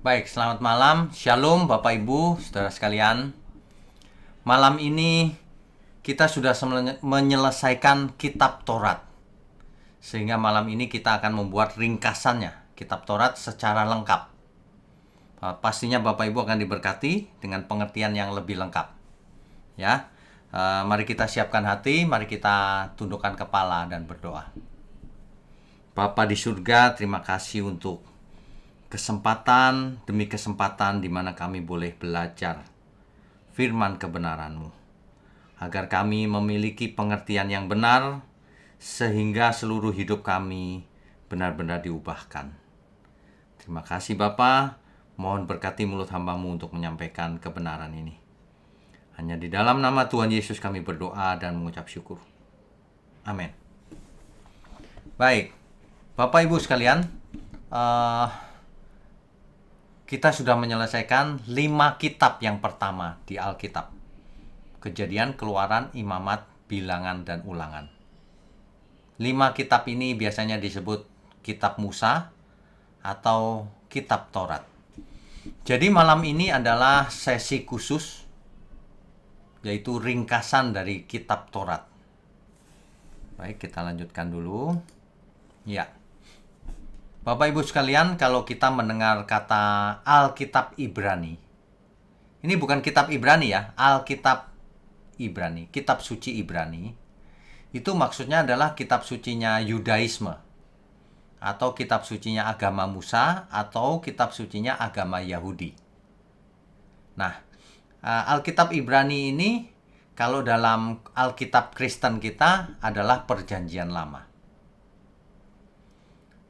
Baik, selamat malam. Shalom Bapak Ibu, Saudara sekalian. Malam ini kita sudah menyelesaikan kitab Taurat. Sehingga malam ini kita akan membuat ringkasannya, kitab Taurat secara lengkap. Pastinya Bapak Ibu akan diberkati dengan pengertian yang lebih lengkap. Ya. Mari kita siapkan hati, mari kita tundukkan kepala dan berdoa. Bapa di surga, terima kasih untuk kesempatan demi kesempatan di mana kami boleh belajar firman kebenaran-Mu, agar kami memiliki pengertian yang benar, sehingga seluruh hidup kami benar-benar diubahkan. Terima kasih Bapa, mohon berkati mulut hamba-Mu untuk menyampaikan kebenaran ini. Hanya di dalam nama Tuhan Yesus kami berdoa dan mengucap syukur. Amin. Baik, Bapak Ibu sekalian, kita sudah menyelesaikan 5 kitab yang pertama di Alkitab. Kejadian, Keluaran, Imamat, Bilangan, dan Ulangan. 5 kitab ini biasanya disebut kitab Musa atau kitab Taurat. Jadi malam ini adalah sesi khusus, yaitu ringkasan dari kitab Taurat. Baik, kita lanjutkan dulu. Ya. Bapak Ibu sekalian, kalau kita mendengar kata Alkitab Ibrani, ini bukan kitab Ibrani ya, Alkitab Ibrani, kitab suci Ibrani, itu maksudnya adalah kitab sucinya Yudaisme, atau kitab sucinya agama Musa, atau kitab sucinya agama Yahudi. Nah, Alkitab Ibrani ini, kalau dalam Alkitab Kristen kita adalah Perjanjian Lama.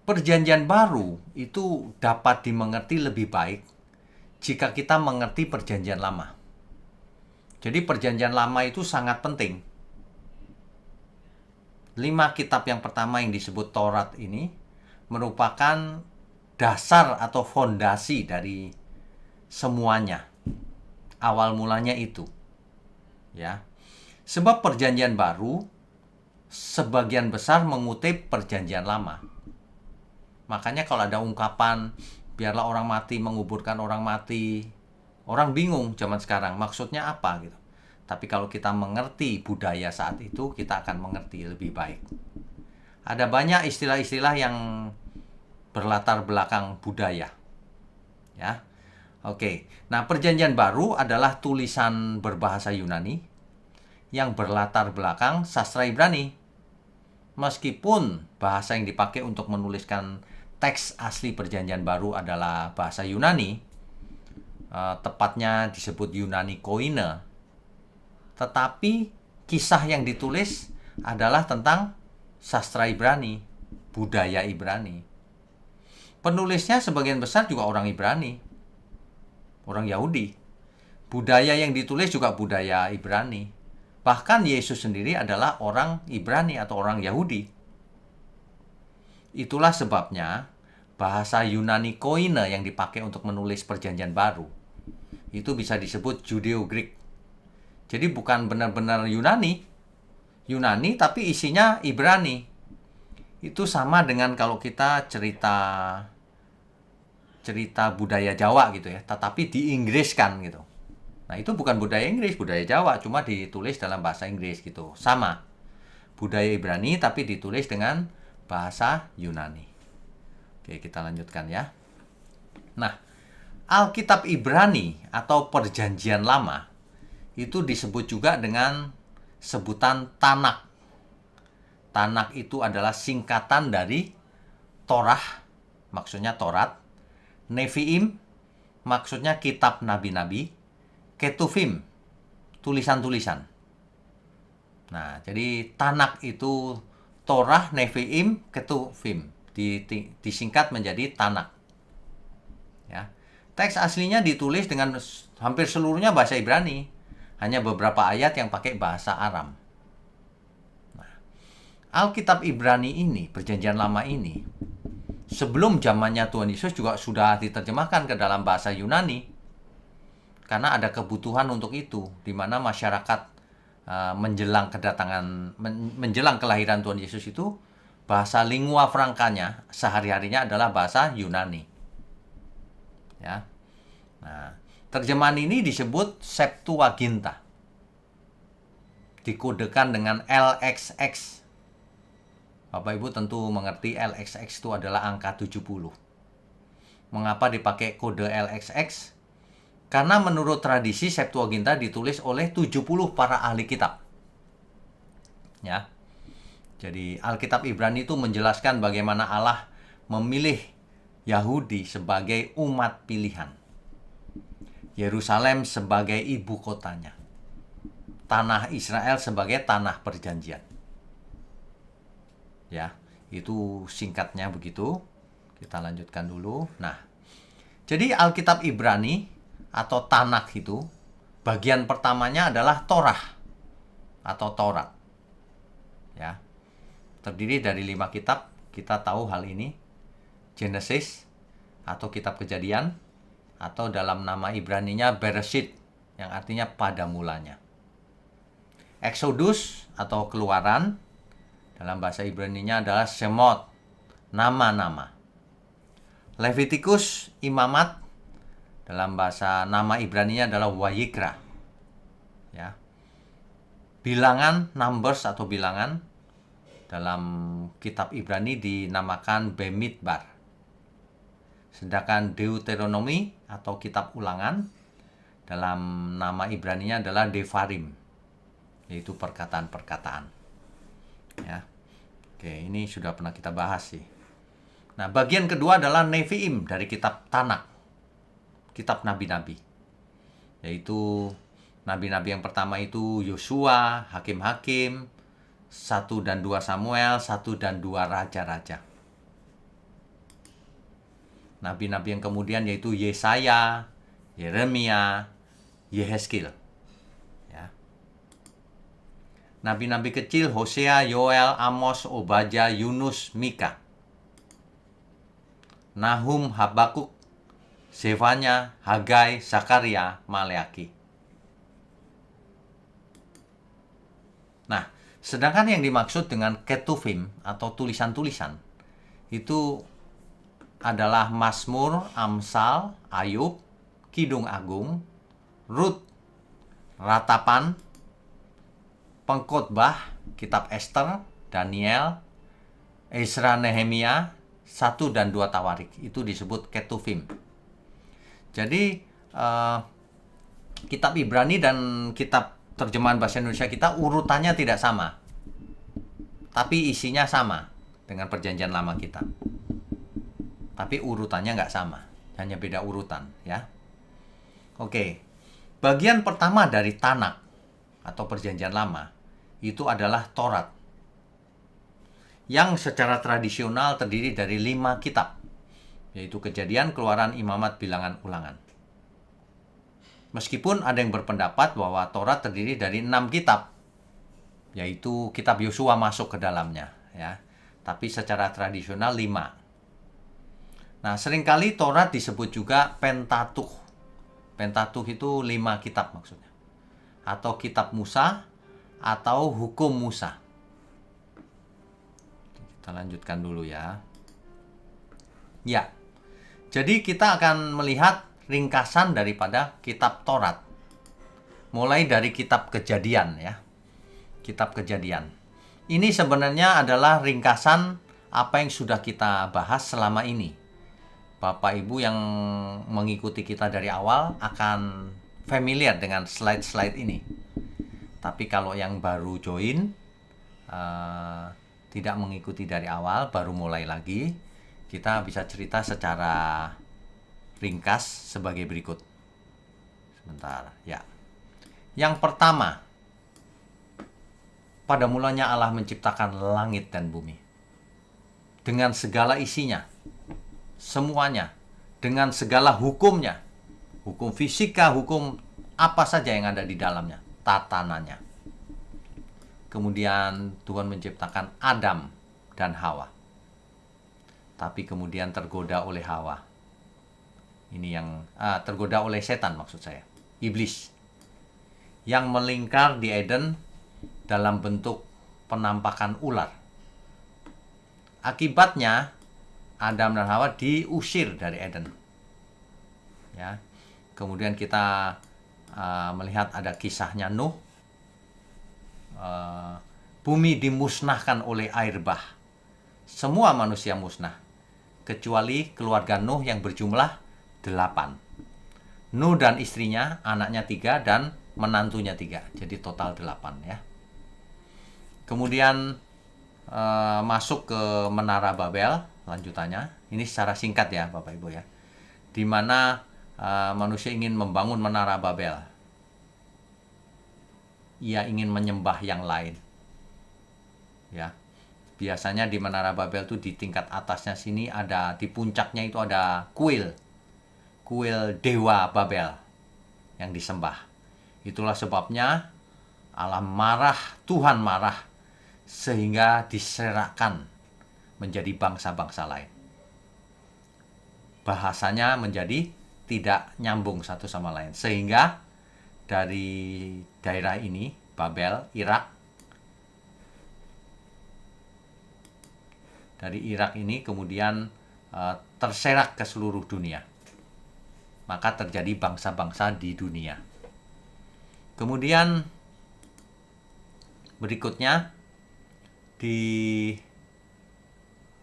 Perjanjian baru itu dapat dimengerti lebih baik jika kita mengerti perjanjian lama. Jadi perjanjian lama itu sangat penting. 5 kitab yang pertama yang disebut Taurat ini merupakan dasar atau fondasi dari semuanya. Awal mulanya itu. Ya. Sebab perjanjian baru sebagian besar mengutip perjanjian lama. Makanya kalau ada ungkapan biarlah orang mati menguburkan orang mati, orang bingung zaman sekarang maksudnya apa gitu. Tapi kalau kita mengerti budaya saat itu, kita akan mengerti lebih baik. Ada banyak istilah-istilah yang berlatar belakang budaya. Ya. Oke. Nah, perjanjian baru adalah tulisan berbahasa Yunani yang berlatar belakang sastra Ibrani. Meskipun bahasa yang dipakai untuk menuliskan teks asli perjanjian baru adalah bahasa Yunani, tepatnya disebut Yunani Koine, tetapi kisah yang ditulis adalah tentang sastra Ibrani, budaya Ibrani. Penulisnya sebagian besar juga orang Ibrani, orang Yahudi. Budaya yang ditulis juga budaya Ibrani. Bahkan Yesus sendiri adalah orang Ibrani atau orang Yahudi. Itulah sebabnya bahasa Yunani Koine yang dipakai untuk menulis perjanjian baru itu bisa disebut Judeo-Greek. Jadi bukan benar-benar Yunani tapi isinya Ibrani. Itu sama dengan kalau kita cerita budaya Jawa gitu ya, tetapi diinggriskan gitu. Nah, itu bukan budaya Inggris, budaya Jawa, cuma ditulis dalam bahasa Inggris gitu. Sama. Budaya Ibrani tapi ditulis dengan bahasa Yunani. Oke, kita lanjutkan ya. Nah, Alkitab Ibrani atau Perjanjian Lama itu disebut juga dengan sebutan Tanakh. Tanakh itu adalah singkatan dari Torah, maksudnya Taurat, Neviim, maksudnya kitab nabi-nabi, Ketuvim, tulisan-tulisan. Nah, jadi Tanakh itu Torah, Neviim, Ketuvim. Disingkat menjadi Tanakh. Ya. Teks aslinya ditulis dengan hampir seluruhnya bahasa Ibrani. Hanya beberapa ayat yang pakai bahasa Aram. Nah, Alkitab Ibrani ini, Perjanjian Lama ini, sebelum zamannya Tuhan Yesus juga sudah diterjemahkan ke dalam bahasa Yunani. Karena ada kebutuhan untuk itu, di mana masyarakat menjelang kelahiran Tuhan Yesus itu, bahasa lingua francanya sehari-harinya adalah bahasa Yunani. ya. Nah, terjemahan ini disebut Septuaginta. Dikodekan dengan LXX. Bapak Ibu tentu mengerti LXX itu adalah angka 70. Mengapa dipakai kode LXX? Karena menurut tradisi Septuaginta ditulis oleh 70 para ahli kitab. Ya. Jadi Alkitab Ibrani itu menjelaskan bagaimana Allah memilih Yahudi sebagai umat pilihan. Yerusalem sebagai ibu kotanya. Tanah Israel sebagai tanah perjanjian. Ya, itu singkatnya begitu. Kita lanjutkan dulu. Nah, jadi Alkitab Ibrani atau Tanakh itu bagian pertamanya adalah Torah atau Taurat. Ya. Terdiri dari 5 kitab. Kita tahu hal ini. Genesis atau kitab Kejadian, atau dalam nama Ibraninya Bereshit yang artinya pada mulanya. Exodus atau Keluaran dalam bahasa Ibraninya adalah Shemot, nama-nama. Leviticus, Imamat, dalam bahasa nama Ibraninya adalah Wayikra. Ya. Bilangan, Numbers atau bilangan, dalam kitab Ibrani dinamakan Bemidbar. Sedangkan Deuteronomi atau kitab ulangan, dalam nama Ibraninya adalah Devarim, yaitu perkataan-perkataan. Ya. Oke, ini sudah pernah kita bahas sih. Nah, bagian kedua adalah Nevi'im dari kitab Tanakh, kitab nabi-nabi. Yaitu nabi-nabi yang pertama itu Yosua, Hakim-Hakim, 1 dan 2 Samuel, 1 dan 2 Raja-Raja. Nabi-nabi yang kemudian yaitu Yesaya, Yeremia, Yehezkiel. Nabi-nabi kecil Hosea, Yoel, Amos, Obadya, Yunus, Mika. Nahum, Habakuk, Zefanya, Hagai, Zakaria, Maleaki. Nah, sedangkan yang dimaksud dengan ketuvim atau tulisan-tulisan itu adalah Mazmur, Amsal, Ayub, Kidung Agung, Rut, Ratapan, Pengkhotbah, kitab Esther, Daniel, Ezra, Nehemia, 1 dan 2 Tawarik. Itu disebut ketuvim. Jadi kitab Ibrani dan kitab terjemahan bahasa Indonesia kita urutannya tidak sama, tapi isinya sama dengan perjanjian lama kita. Tapi urutannya nggak sama, hanya beda urutan, ya. Oke, bagian pertama dari Tanakh atau perjanjian lama itu adalah Taurat, yang secara tradisional terdiri dari 5 kitab, yaitu Kejadian, Keluaran, Imamat, Bilangan, Ulangan. Meskipun ada yang berpendapat bahwa Taurat terdiri dari 6 kitab, yaitu kitab Yosua masuk ke dalamnya, ya. Tapi secara tradisional 5. Nah, seringkali Taurat disebut juga Pentateuch. Pentateuch itu 5 kitab maksudnya. Atau kitab Musa, atau hukum Musa. Kita lanjutkan dulu ya. Ya, jadi kita akan melihat ringkasan daripada kitab Taurat. Mulai dari kitab Kejadian ya. Kitab Kejadian. Ini sebenarnya adalah ringkasan apa yang sudah kita bahas selama ini. Bapak Ibu yang mengikuti kita dari awal akan familiar dengan slide-slide ini. Tapi kalau yang baru join, tidak mengikuti dari awal, baru mulai lagi, kita bisa cerita secara ringkas sebagai berikut. Sebentar, ya. Yang pertama, pada mulanya Allah menciptakan langit dan bumi. Dengan segala isinya, semuanya, dengan segala hukumnya. Hukum fisika, hukum apa saja yang ada di dalamnya, tatanannya. Kemudian Tuhan menciptakan Adam dan Hawa. Tapi kemudian tergoda oleh Hawa. Ini yang tergoda oleh setan maksud saya, iblis. Yang melingkar di Eden dalam bentuk penampakan ular. Akibatnya Adam dan Hawa diusir dari Eden. Ya. Kemudian kita melihat ada kisahnya Nuh. Bumi dimusnahkan oleh air bah. Semua manusia musnah, kecuali keluarga Nuh yang berjumlah 8. Nuh dan istrinya, anaknya 3 dan menantunya 3. Jadi total 8 ya. Kemudian masuk ke Menara Babel lanjutannya. Ini secara singkat ya Bapak Ibu ya. Di mana manusia ingin membangun Menara Babel. Ia ingin menyembah yang lain. Ya. Biasanya di Menara Babel itu di tingkat atasnya sini ada, di puncaknya itu ada kuil dewa Babel yang disembah. Itulah sebabnya Allah marah, Tuhan marah, sehingga diserahkan menjadi bangsa-bangsa lain. Bahasanya menjadi tidak nyambung satu sama lain, sehingga dari daerah ini, Babel, Irak, dari Irak ini kemudian terserak ke seluruh dunia. Maka terjadi bangsa-bangsa di dunia. Kemudian berikutnya di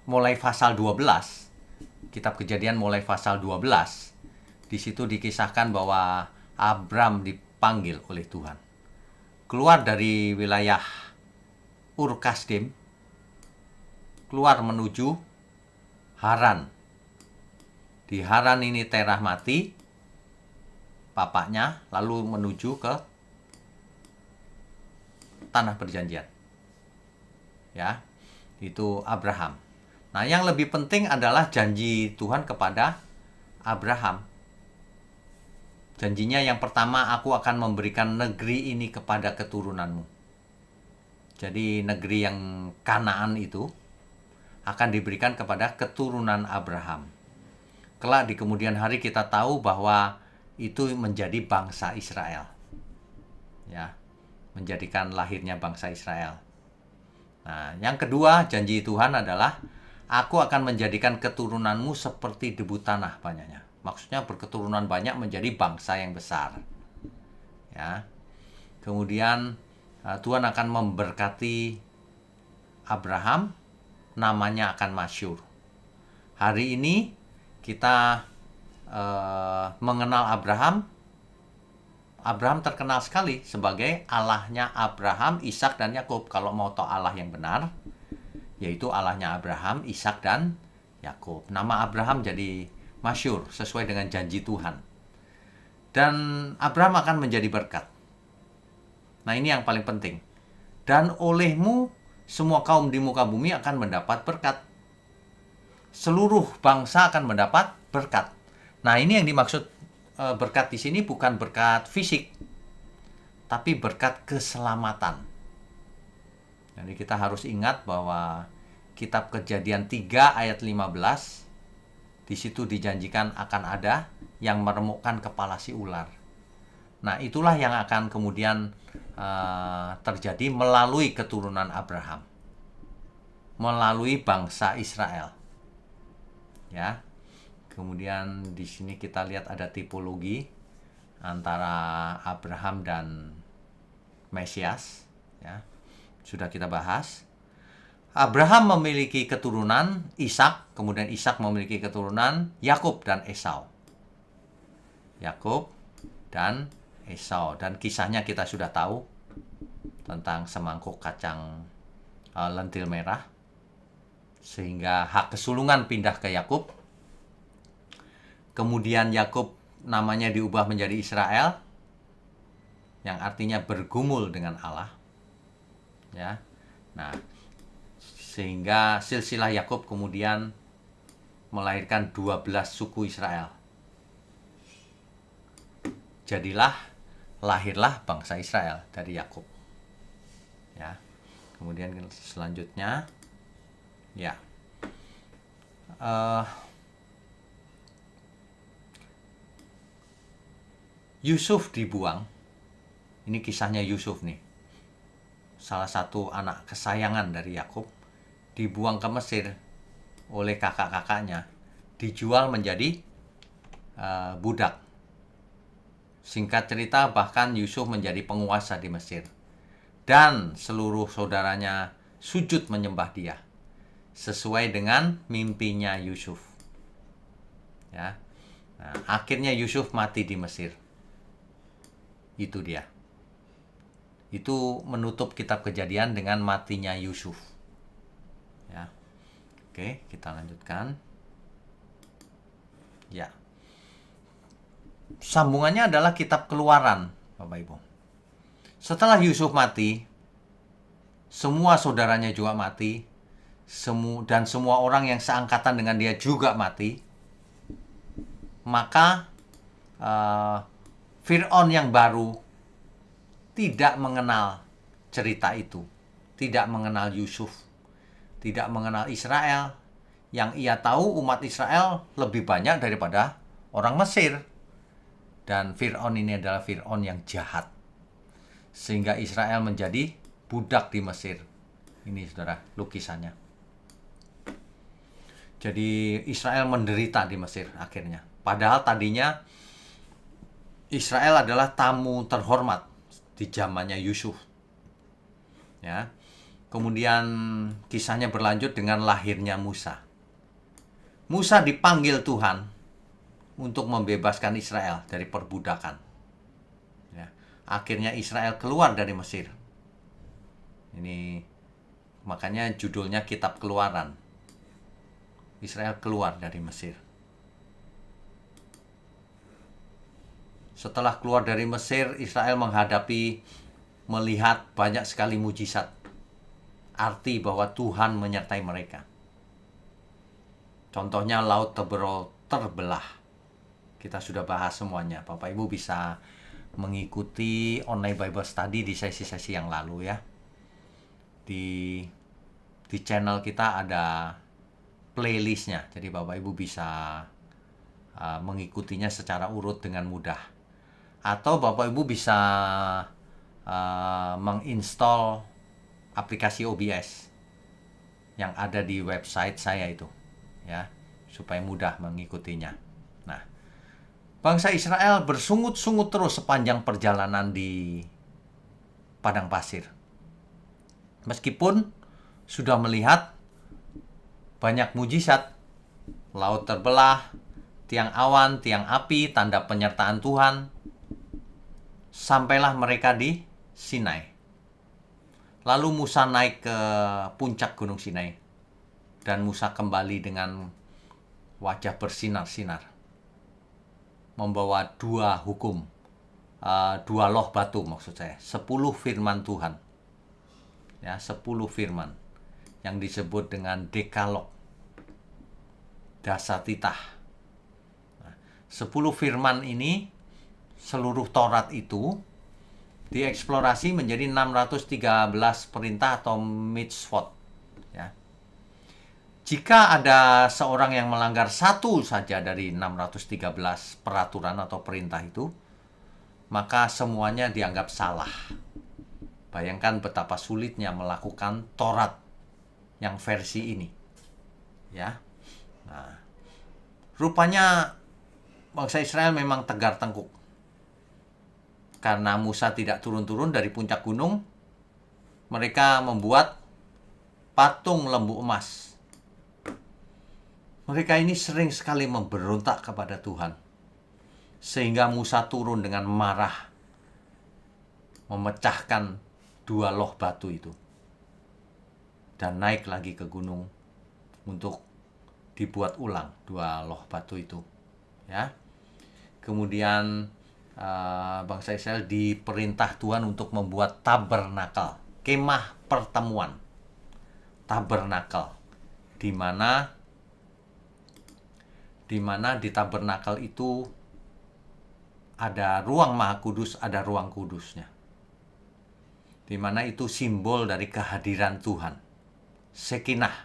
mulai pasal 12, kitab Kejadian mulai pasal 12, di situ dikisahkan bahwa Abram dipanggil oleh Tuhan. Keluar dari wilayah Ur Kasdim, keluar menuju Haran. Di Haran ini Terah mati, bapaknya, lalu menuju ke tanah perjanjian. Ya, itu Abraham. Nah, yang lebih penting adalah janji Tuhan kepada Abraham. Janjinya yang pertama, aku akan memberikan negeri ini kepada keturunanmu. Jadi negeri yang Kanaan itu akan diberikan kepada keturunan Abraham. Kelak di kemudian hari kita tahu bahwa itu menjadi bangsa Israel. Ya, menjadikan lahirnya bangsa Israel. Nah, yang kedua janji Tuhan adalah aku akan menjadikan keturunanmu seperti debu tanah banyaknya. Maksudnya berketurunan banyak menjadi bangsa yang besar. Ya. Kemudian Tuhan akan memberkati Abraham, namanya akan masyhur. Hari ini kita mengenal Abraham. Abraham terkenal sekali sebagai Allahnya Abraham, Ishak, dan Yakub. Kalau mau tahu Allah yang benar, yaitu Allahnya Abraham, Ishak, dan Yakub. Nama Abraham jadi masyhur sesuai dengan janji Tuhan. Dan Abraham akan menjadi berkat. Nah, ini yang paling penting. Dan olehmu semua kaum di muka bumi akan mendapat berkat. Seluruh bangsa akan mendapat berkat. Nah, ini yang dimaksud berkat di sini bukan berkat fisik, tapi berkat keselamatan. Jadi kita harus ingat bahwa kitab Kejadian 3 ayat 15, di situ dijanjikan akan ada yang meremukkan kepala si ular. Nah, itulah yang akan kemudian terjadi melalui keturunan Abraham, melalui bangsa Israel. Ya. Kemudian di sini kita lihat ada tipologi antara Abraham dan Mesias, ya. Sudah kita bahas. Abraham memiliki keturunan Ishak, kemudian Ishak memiliki keturunan Yakub dan Esau. Yakub dan Esau, dan kisahnya kita sudah tahu tentang semangkuk kacang lentil merah, sehingga hak kesulungan pindah ke Yakub. Kemudian Yakub namanya diubah menjadi Israel, yang artinya bergumul dengan Allah. Ya. Nah, sehingga silsilah Yakub kemudian melahirkan 12 suku Israel. Lahirlah bangsa Israel dari Yakub. Ya. Kemudian selanjutnya, ya. Yusuf dibuang. Ini kisahnya Yusuf nih. Salah satu anak kesayangan dari Yakub dibuang ke Mesir oleh kakak-kakaknya, dijual menjadi budak. Singkat cerita, bahkan Yusuf menjadi penguasa di Mesir. Dan seluruh saudaranya sujud menyembah dia. Sesuai dengan mimpinya Yusuf. Ya. Nah, akhirnya Yusuf mati di Mesir. Itu dia. Itu menutup kitab Kejadian dengan matinya Yusuf. Ya. Oke, kita lanjutkan. Ya. Sambungannya adalah kitab Keluaran, Bapak Ibu. Setelah Yusuf mati, semua saudaranya juga mati, dan semua orang yang seangkatan dengan dia juga mati. Maka Fir'aun yang baru tidak mengenal cerita itu, tidak mengenal Yusuf, tidak mengenal Israel. Yang ia tahu umat Israel lebih banyak daripada orang Mesir. Dan Fir'aun ini adalah Fir'aun yang jahat. Sehingga Israel menjadi budak di Mesir. Ini saudara, lukisannya. Jadi Israel menderita di Mesir akhirnya. Padahal tadinya Israel adalah tamu terhormat di zamannya Yusuf. Ya. Kemudian kisahnya berlanjut dengan lahirnya Musa. Musa dipanggil Tuhan untuk membebaskan Israel dari perbudakan. Ya. Akhirnya Israel keluar dari Mesir. Ini makanya judulnya Kitab Keluaran. Israel keluar dari Mesir. Setelah keluar dari Mesir, Israel melihat banyak sekali mujizat. Arti bahwa Tuhan menyertai mereka. Contohnya Laut terbelah. Kita sudah bahas semuanya. Bapak Ibu bisa mengikuti online Bible Study di sesi-sesi yang lalu ya. Di channel kita ada playlistnya. Jadi Bapak Ibu bisa mengikutinya secara urut dengan mudah. Atau Bapak Ibu bisa menginstall aplikasi OBS yang ada di website saya itu. Ya, supaya mudah mengikutinya. Nah, bangsa Israel bersungut-sungut terus sepanjang perjalanan di padang pasir. Meskipun sudah melihat banyak mujizat, laut terbelah, tiang awan, tiang api, tanda penyertaan Tuhan, sampailah mereka di Sinai. Lalu Musa naik ke puncak Gunung Sinai. Dan Musa kembali dengan wajah bersinar-sinar. Membawa 2 hukum. 2 loh batu maksud saya. 10 firman Tuhan. Ya, 10 firman. Yang disebut dengan Dekalog. Dasatitah. Nah, 10 firman ini, seluruh Taurat itu, dieksplorasi menjadi 613 perintah atau mitzvot. Ya. Jika ada seorang yang melanggar satu saja dari 613 peraturan atau perintah itu, maka semuanya dianggap salah. Bayangkan betapa sulitnya melakukan Taurat yang versi ini. Ya. Nah, rupanya bangsa Israel memang tegar tengkuk. Karena Musa tidak turun-turun dari puncak gunung, mereka membuat patung lembu emas. Mereka ini sering sekali memberontak kepada Tuhan. Sehingga Musa turun dengan marah. Memecahkan 2 loh batu itu. Dan naik lagi ke gunung untuk dibuat ulang 2 loh batu itu. Ya. Kemudian bangsa Israel diperintah Tuhan untuk membuat tabernakel. Kemah pertemuan. Tabernakel. Di mana di tabernakel itu ada ruang Maha Kudus, ada ruang kudusnya. Di mana itu simbol dari kehadiran Tuhan. Shekinah.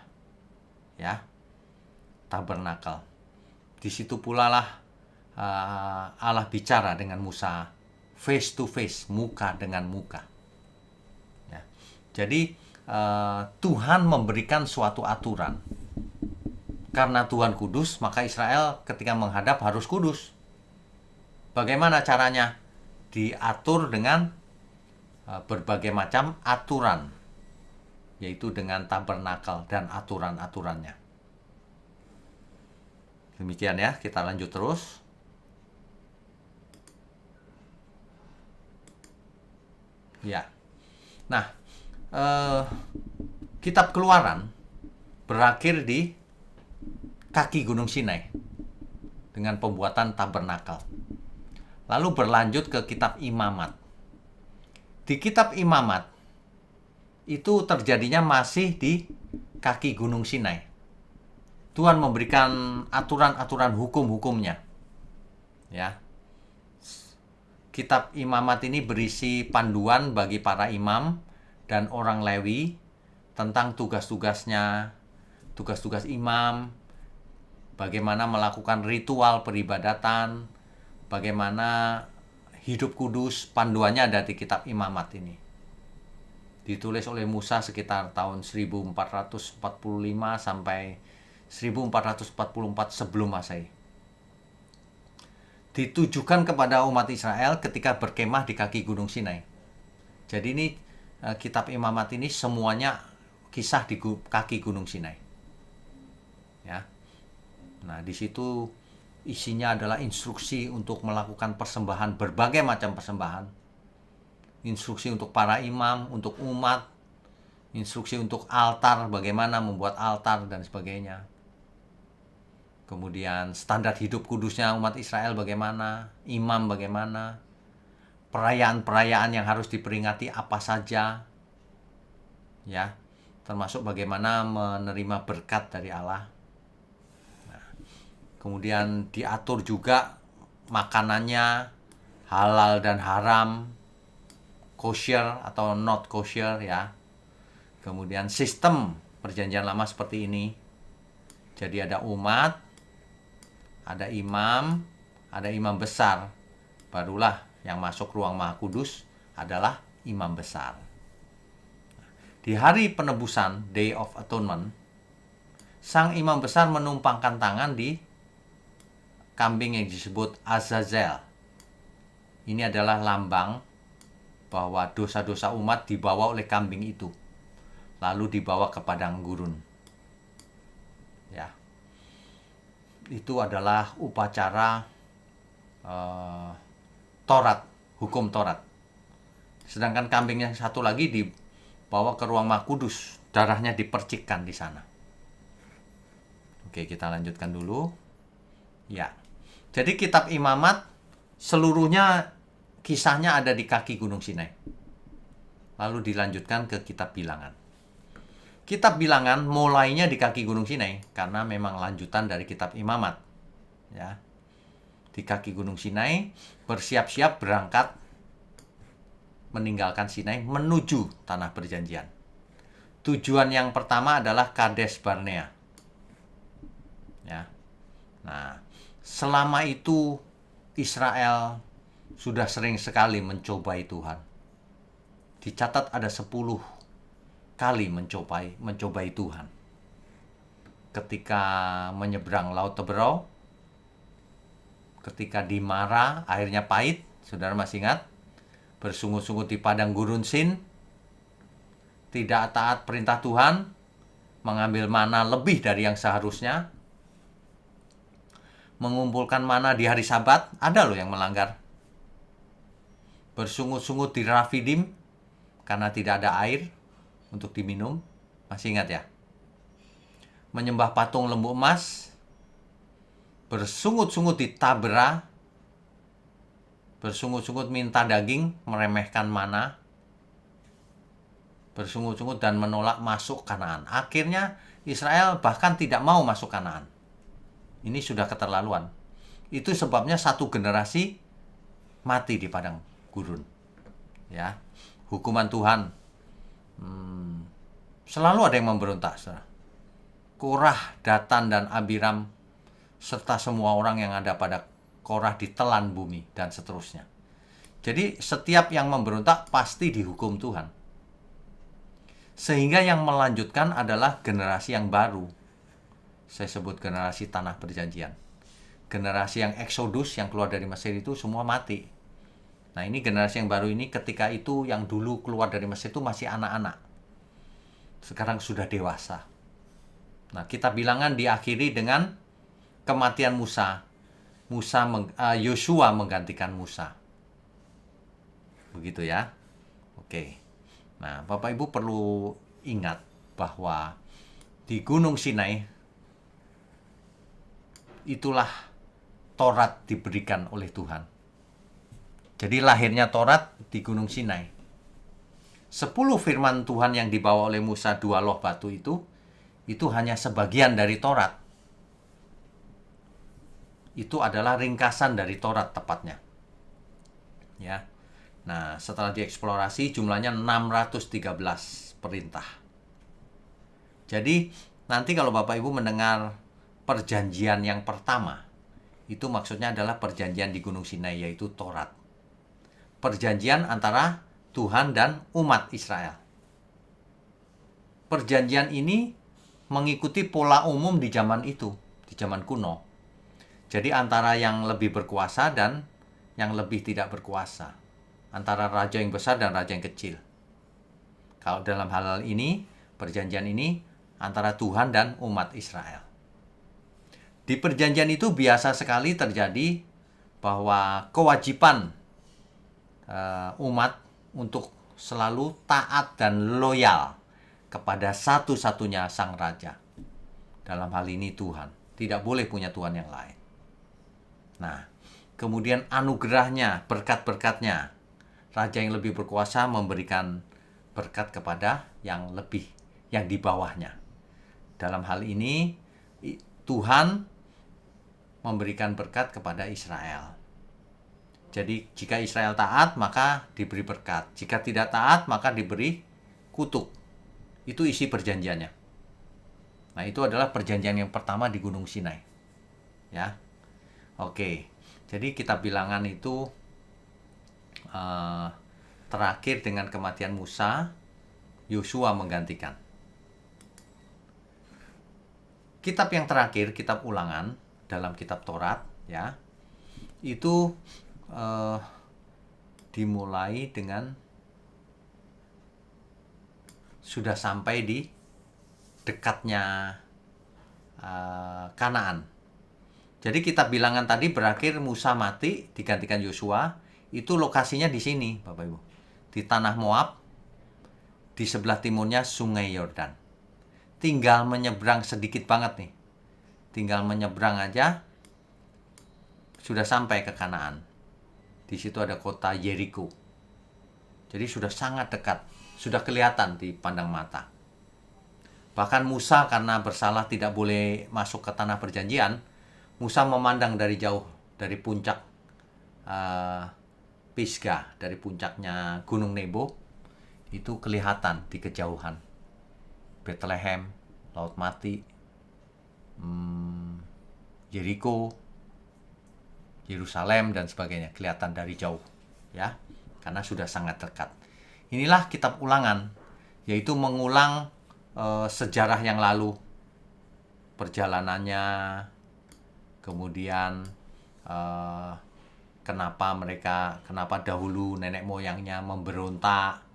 Ya. Tabernakel. Di situ pula lah Allah bicara dengan Musa face to face, muka dengan muka. Ya. Jadi Tuhan memberikan suatu aturan. Karena Tuhan kudus, maka Israel ketika menghadap harus kudus. Bagaimana caranya? diatur dengan berbagai macam aturan, yaitu dengan tabernakel dan aturan-aturannya. Demikian ya, kita lanjut terus. Ya, nah, kitab Keluaran berakhir di kaki Gunung Sinai dengan pembuatan tabernakel. Lalu berlanjut ke kitab Imamat. Di kitab Imamat itu terjadinya masih di kaki Gunung Sinai. Tuhan memberikan aturan-aturan hukum-hukumnya. Ya. Kitab Imamat ini berisi panduan bagi para imam dan orang Lewi tentang tugas-tugasnya, tugas-tugas imam, bagaimana melakukan ritual peribadatan, bagaimana hidup kudus. Panduannya ada di kitab Imamat ini. Ditulis oleh Musa sekitar tahun 1445 sampai 1444 sebelum Masehi. Ditujukan kepada umat Israel ketika berkemah di kaki Gunung Sinai. Jadi ini kitab Imamat ini semuanya kisah di kaki Gunung Sinai. Ya. Nah, di situ isinya adalah instruksi untuk melakukan persembahan, berbagai macam persembahan. Instruksi untuk para imam, untuk umat. Instruksi untuk altar, bagaimana membuat altar dan sebagainya. Kemudian standar hidup kudusnya umat Israel bagaimana, imam bagaimana, perayaan-perayaan yang harus diperingati apa saja. Ya, termasuk bagaimana menerima berkat dari Allah. Kemudian diatur juga makanannya, halal dan haram, kosher atau not kosher ya. Kemudian sistem perjanjian lama seperti ini. Jadi ada umat, ada imam besar. Barulah yang masuk ruang Maha Kudus adalah imam besar. Di hari penebusan, Day of Atonement, sang imam besar menumpangkan tangan di kambing yang disebut Azazel. Ini adalah lambang bahwa dosa-dosa umat dibawa oleh kambing itu, lalu dibawa ke padang gurun. Ya, itu adalah upacara Taurat, hukum Taurat. Sedangkan kambing yang satu lagi dibawa ke ruang Maha Kudus, darahnya dipercikkan di sana. Oke, kita lanjutkan dulu. Ya. Jadi kitab Imamat seluruhnya kisahnya ada di kaki Gunung Sinai. Lalu dilanjutkan ke kitab Bilangan. Kitab Bilangan mulainya di kaki Gunung Sinai karena memang lanjutan dari kitab Imamat. Ya. Di kaki Gunung Sinai bersiap-siap berangkat meninggalkan Sinai menuju tanah perjanjian. Tujuan yang pertama adalah Kades Barnea. Ya. Nah, selama itu Israel sudah sering sekali mencobai Tuhan. Dicatat ada 10 kali mencobai Tuhan. Ketika menyeberang Laut Teberau, ketika di Mara airnya pahit, saudara masih ingat? Bersungut-sungut di padang gurun Sin, tidak taat perintah Tuhan, mengambil mana lebih dari yang seharusnya, mengumpulkan mana di hari Sabat, ada loh yang melanggar. Bersungut-sungut di Rafidim karena tidak ada air untuk diminum, masih ingat ya? Menyembah patung lembu emas, bersungut-sungut di Tabera, bersungut-sungut minta daging, meremehkan mana, bersungut-sungut dan menolak masuk Kanaan. Akhirnya Israel bahkan tidak mau masuk Kanaan. Ini sudah keterlaluan. Itu sebabnya satu generasi mati di padang gurun. Ya, hukuman Tuhan. Selalu ada yang memberontak. Korah, Datan, dan Abiram serta semua orang yang ada pada Korah ditelan bumi dan seterusnya. Jadi setiap yang memberontak pasti dihukum Tuhan. Sehingga yang melanjutkan adalah generasi yang baru. Saya sebut generasi tanah perjanjian. Generasi yang Exodus, yang keluar dari Mesir itu semua mati. Nah, ini generasi yang baru ini ketika itu yang dulu keluar dari Mesir itu masih anak-anak. Sekarang sudah dewasa. Nah, kita bilangan diakhiri dengan kematian Musa. Yosua menggantikan Musa. Begitu ya. Oke. Nah, Bapak Ibu perlu ingat bahwa di Gunung Sinai itulah Taurat diberikan oleh Tuhan. Jadi lahirnya Taurat di Gunung Sinai. 10 firman Tuhan yang dibawa oleh Musa, 2 loh batu itu hanya sebagian dari Taurat. Itu adalah ringkasan dari Taurat tepatnya. Ya. Nah, setelah dieksplorasi jumlahnya 613 perintah. Jadi, nanti kalau Bapak Ibu mendengar perjanjian yang pertama, itu maksudnya adalah perjanjian di Gunung Sinai, yaitu Taurat. Perjanjian antara Tuhan dan umat Israel. Perjanjian ini mengikuti pola umum di zaman itu, di zaman kuno. Jadi antara yang lebih berkuasa dan yang lebih tidak berkuasa. Antara raja yang besar dan raja yang kecil. Kalau dalam hal ini, perjanjian ini antara Tuhan dan umat Israel. Di perjanjian itu biasa sekali terjadi bahwa kewajiban umat untuk selalu taat dan loyal kepada satu-satunya sang raja. Dalam hal ini Tuhan. Tidak boleh punya Tuhan yang lain. Nah, kemudian anugerahnya, berkat-berkatnya. Raja yang lebih berkuasa memberikan berkat kepada yang di bawahnya. Dalam hal ini, Tuhan memberikan berkat kepada Israel. Jadi, jika Israel taat, maka diberi berkat. Jika tidak taat, maka diberi kutuk. Itu isi perjanjiannya. Nah, itu adalah perjanjian yang pertama di Gunung Sinai. Ya. Oke. Jadi, kitab Bilangan itu terakhir dengan kematian Musa, Yosua menggantikan. Kitab yang terakhir, kitab Ulangan dalam kitab Taurat, ya, itu dimulai dengan sudah sampai di dekatnya Kanaan. Jadi kitab Bilangan tadi berakhir Musa mati digantikan Yosua. Itu lokasinya di sini, Bapak Ibu. Di tanah Moab, di sebelah timurnya Sungai Yordan. Tinggal menyeberang sedikit banget nih. Tinggal menyeberang aja sudah sampai ke Kanaan. Di situ ada kota Yeriko. Jadi sudah sangat dekat, sudah kelihatan di pandang mata. Bahkan Musa karena bersalah tidak boleh masuk ke tanah perjanjian, Musa memandang dari jauh, dari puncak Pisgah, dari puncaknya Gunung Nebo, itu kelihatan di kejauhan. Bethlehem, Laut Mati, Yeriko, Yerusalem dan sebagainya kelihatan dari jauh, ya, karena sudah sangat dekat. Inilah kitab Ulangan, yaitu mengulang sejarah yang lalu, perjalanannya, kemudian kenapa dahulu nenek moyangnya memberontak.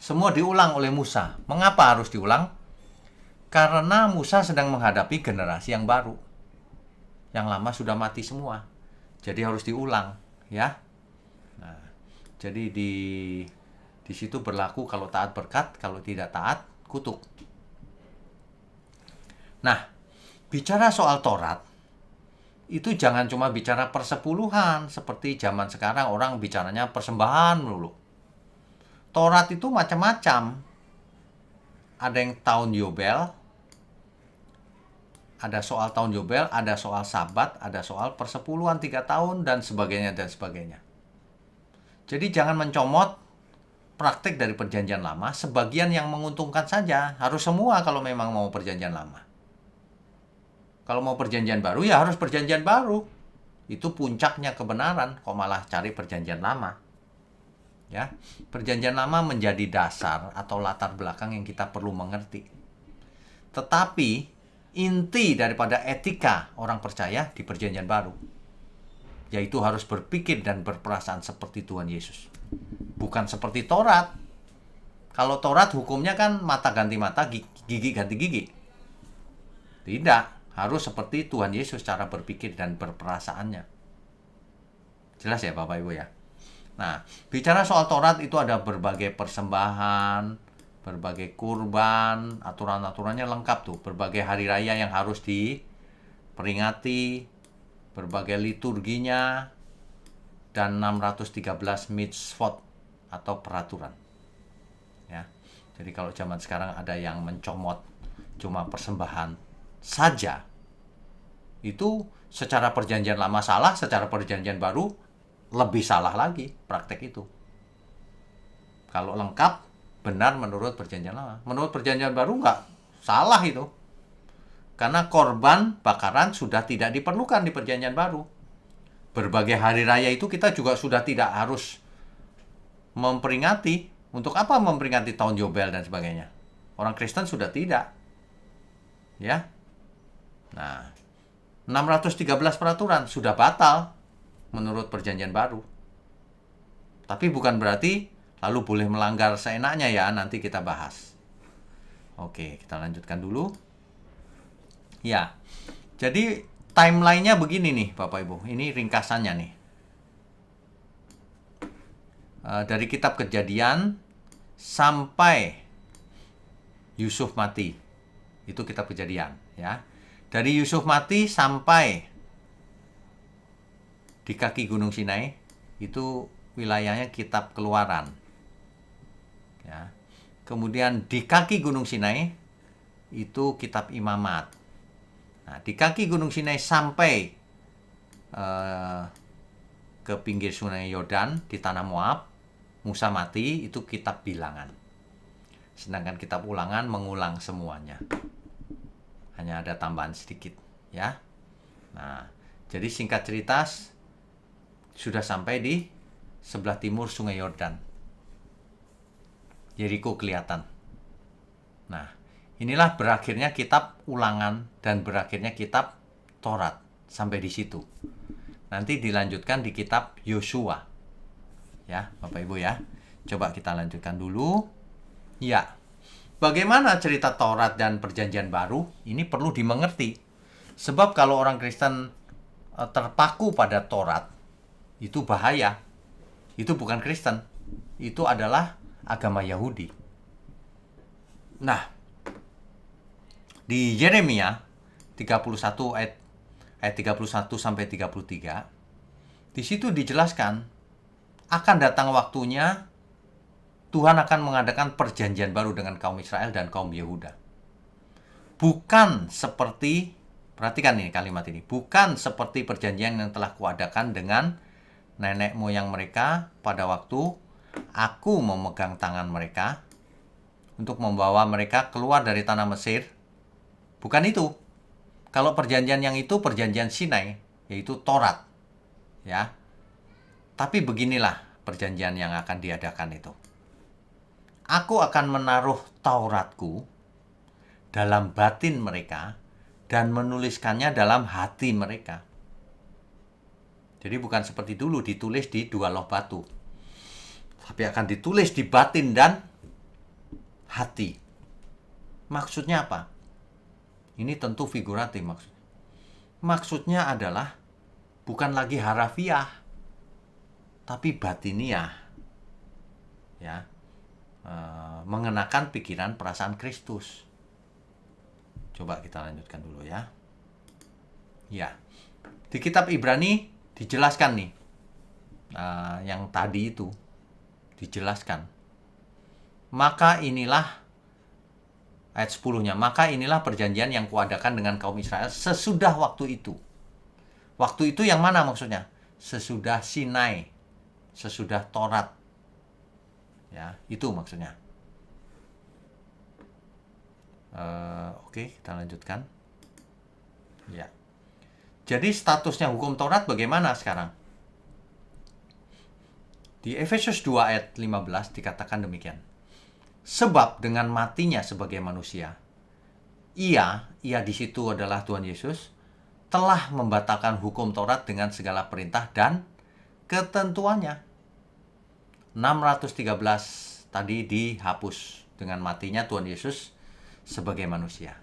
Semua diulang oleh Musa. Mengapa harus diulang? Karena Musa sedang menghadapi generasi yang baru. Yang lama sudah mati semua. Jadi harus diulang, ya. Nah, jadi di situ berlaku kalau taat berkat, kalau tidak taat kutuk. Nah, bicara soal Taurat, itu jangan cuma bicara persepuluhan seperti zaman sekarang orang bicaranya persembahan melulu. Taurat itu macam-macam. Ada yang tahun Yobel, ada soal tahun Yobel, ada soal Sabat, ada soal persepuluhan 3 tahun dan sebagainya dan sebagainya. Jadi jangan mencomot praktik dari perjanjian lama, sebagian yang menguntungkan saja, harus semua kalau memang mau perjanjian lama. Kalau mau perjanjian baru, ya harus perjanjian baru. Itu puncaknya kebenaran, kok malah cari perjanjian lama. Ya, perjanjian lama menjadi dasar atau latar belakang yang kita perlu mengerti. Tetapi, inti daripada etika orang percaya di perjanjian baru. yaitu harus berpikir dan berperasaan seperti Tuhan Yesus. Bukan seperti Taurat. Kalau Taurat hukumnya kan mata ganti mata, gigi ganti gigi. Tidak, harus seperti Tuhan Yesus cara berpikir dan berperasaannya. Jelas ya Bapak Ibu ya? Nah, bicara soal Taurat itu ada berbagai persembahan, berbagai kurban, aturan-aturannya lengkap tuh. Berbagai hari raya yang harus diperingati, berbagai liturginya, dan 613 mitzvot atau peraturan. Ya. Jadi kalau zaman sekarang ada yang mencomot cuma persembahan saja, itu secara perjanjian lama salah, secara perjanjian baru lebih salah lagi praktek itu. Kalau lengkap, benar menurut perjanjian lama. Menurut perjanjian baru nggak salah itu. Karena korban bakaran sudah tidak diperlukan di perjanjian baru. Berbagai hari raya itu kita juga sudah tidak harus memperingati. Untuk apa memperingati tahun Yobel dan sebagainya? Orang Kristen sudah tidak. Ya. Nah, 613 peraturan sudah batal menurut perjanjian baru. Tapi bukan berarti lalu boleh melanggar seenaknya ya, nanti kita bahas. Oke, kita lanjutkan dulu. Ya, jadi timeline-nya begini nih Bapak Ibu. Ini ringkasannya nih. Dari kitab Kejadian sampai Yusuf mati. Itu kitab Kejadian ya. Dari Yusuf mati sampai di kaki Gunung Sinai, itu wilayahnya kitab Keluaran. Ya. Kemudian di kaki Gunung Sinai, itu kitab Imamat. Nah, di kaki Gunung Sinai sampai ke pinggir Sungai Yordan di tanah Moab, Musa mati, itu kitab Bilangan. Sedangkan kitab Ulangan mengulang semuanya. Hanya ada tambahan sedikit, ya. Nah, jadi singkat cerita, sudah sampai di sebelah timur Sungai Yordan. Yeriko kelihatan. Nah, inilah berakhirnya kitab Ulangan dan berakhirnya kitab Taurat. Sampai di situ. Nanti dilanjutkan di kitab Yosua. Ya, Bapak Ibu ya. Coba kita lanjutkan dulu. Ya. Bagaimana cerita Taurat dan Perjanjian Baru? Ini perlu dimengerti. Sebab kalau orang Kristen terpaku pada Taurat, itu bahaya. Itu bukan Kristen. Itu adalah agama Yahudi. Nah, di Yeremia 31 ayat 31 sampai 33, di situ dijelaskan akan datang waktunya Tuhan akan mengadakan perjanjian baru dengan kaum Israel dan kaum Yehuda. Bukan seperti, perhatikan ini kalimat ini, bukan seperti perjanjian yang telah kuadakan dengan nenek moyang mereka pada waktu aku memegang tangan mereka untuk membawa mereka keluar dari tanah Mesir. Bukan itu. Kalau perjanjian yang itu perjanjian Sinai, yaitu Taurat. Ya. Tapi beginilah perjanjian yang akan diadakan itu. Aku akan menaruh Tauratku dalam batin mereka dan menuliskannya dalam hati mereka. Jadi bukan seperti dulu ditulis di 2 loh batu. Tapi akan ditulis di batin dan hati. Maksudnya apa? Ini tentu figuratif maksudnya. Maksudnya adalah bukan lagi harafiah, tapi batiniah. Ya. Mengenakan pikiran perasaan Kristus. Coba kita lanjutkan dulu ya. Ya. Di kitab Ibrani dijelaskan nih. Yang tadi itu dijelaskan. Maka inilah ayat 10-nya, maka inilah perjanjian yang kuadakan dengan kaum Israel sesudah waktu itu. Waktu itu yang mana maksudnya? Sesudah Sinai, sesudah Taurat. Ya, itu maksudnya. Oke, kita lanjutkan. Ya. Jadi statusnya hukum Taurat bagaimana sekarang? Di Efesus 2 ayat 15 dikatakan demikian. Sebab dengan matinya sebagai manusia, ia di situ adalah Tuhan Yesus, telah membatalkan hukum Taurat dengan segala perintah dan ketentuannya. 613 tadi dihapus dengan matinya Tuhan Yesus sebagai manusia.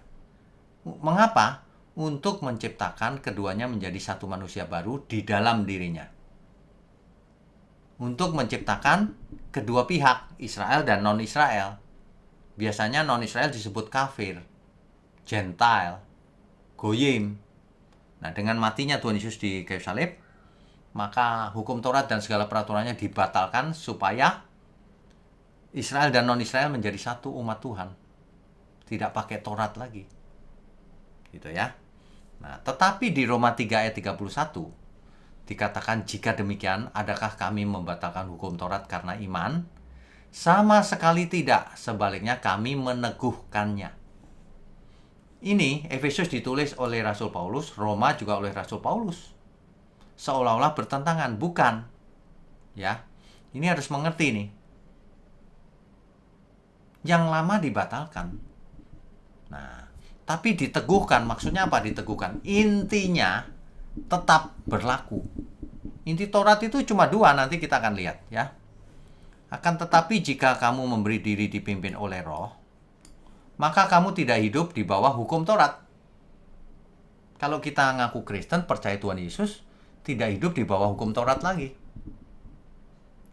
Mengapa? Untuk menciptakan keduanya menjadi satu manusia baru di dalam dirinya. Untuk menciptakan kedua pihak, Israel dan non-Israel. Biasanya non-Israel disebut kafir, Gentile, Goyim. Nah, dengan matinya Tuhan Yesus di kayu salib, maka hukum Taurat dan segala peraturannya dibatalkan supaya Israel dan non-Israel menjadi satu umat Tuhan. Tidak pakai Taurat lagi. Gitu ya. Nah, tetapi di Roma 3 ayat 31 dikatakan, jika demikian, adakah kami membatalkan hukum Taurat karena iman? Sama sekali tidak, sebaliknya kami meneguhkannya. Ini Efesus ditulis oleh Rasul Paulus, Roma juga oleh Rasul Paulus. Seolah-olah bertentangan, bukan. Ya, ini harus mengerti nih. Yang lama dibatalkan. Nah, tapi diteguhkan, maksudnya apa diteguhkan? Intinya tetap berlaku. Inti Taurat itu cuma dua, nanti kita akan lihat ya. Akan tetapi jika kamu memberi diri dipimpin oleh Roh, maka kamu tidak hidup di bawah hukum Taurat. Kalau kita ngaku Kristen, percaya Tuhan Yesus, tidak hidup di bawah hukum Taurat lagi.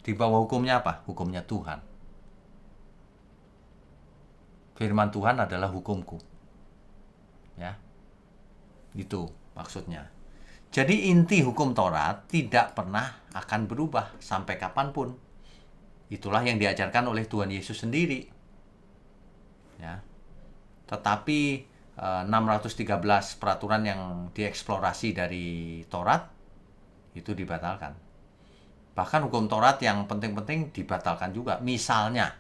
Di bawah hukumnya apa? Hukumnya Tuhan. Firman Tuhan adalah hukumku. Ya, itu maksudnya. Jadi inti hukum Taurat tidak pernah akan berubah sampai kapanpun. Itulah yang diajarkan oleh Tuhan Yesus sendiri. Ya. Tetapi 613 peraturan yang dieksplorasi dari Taurat itu dibatalkan. Bahkan hukum Taurat yang penting-penting dibatalkan juga. Misalnya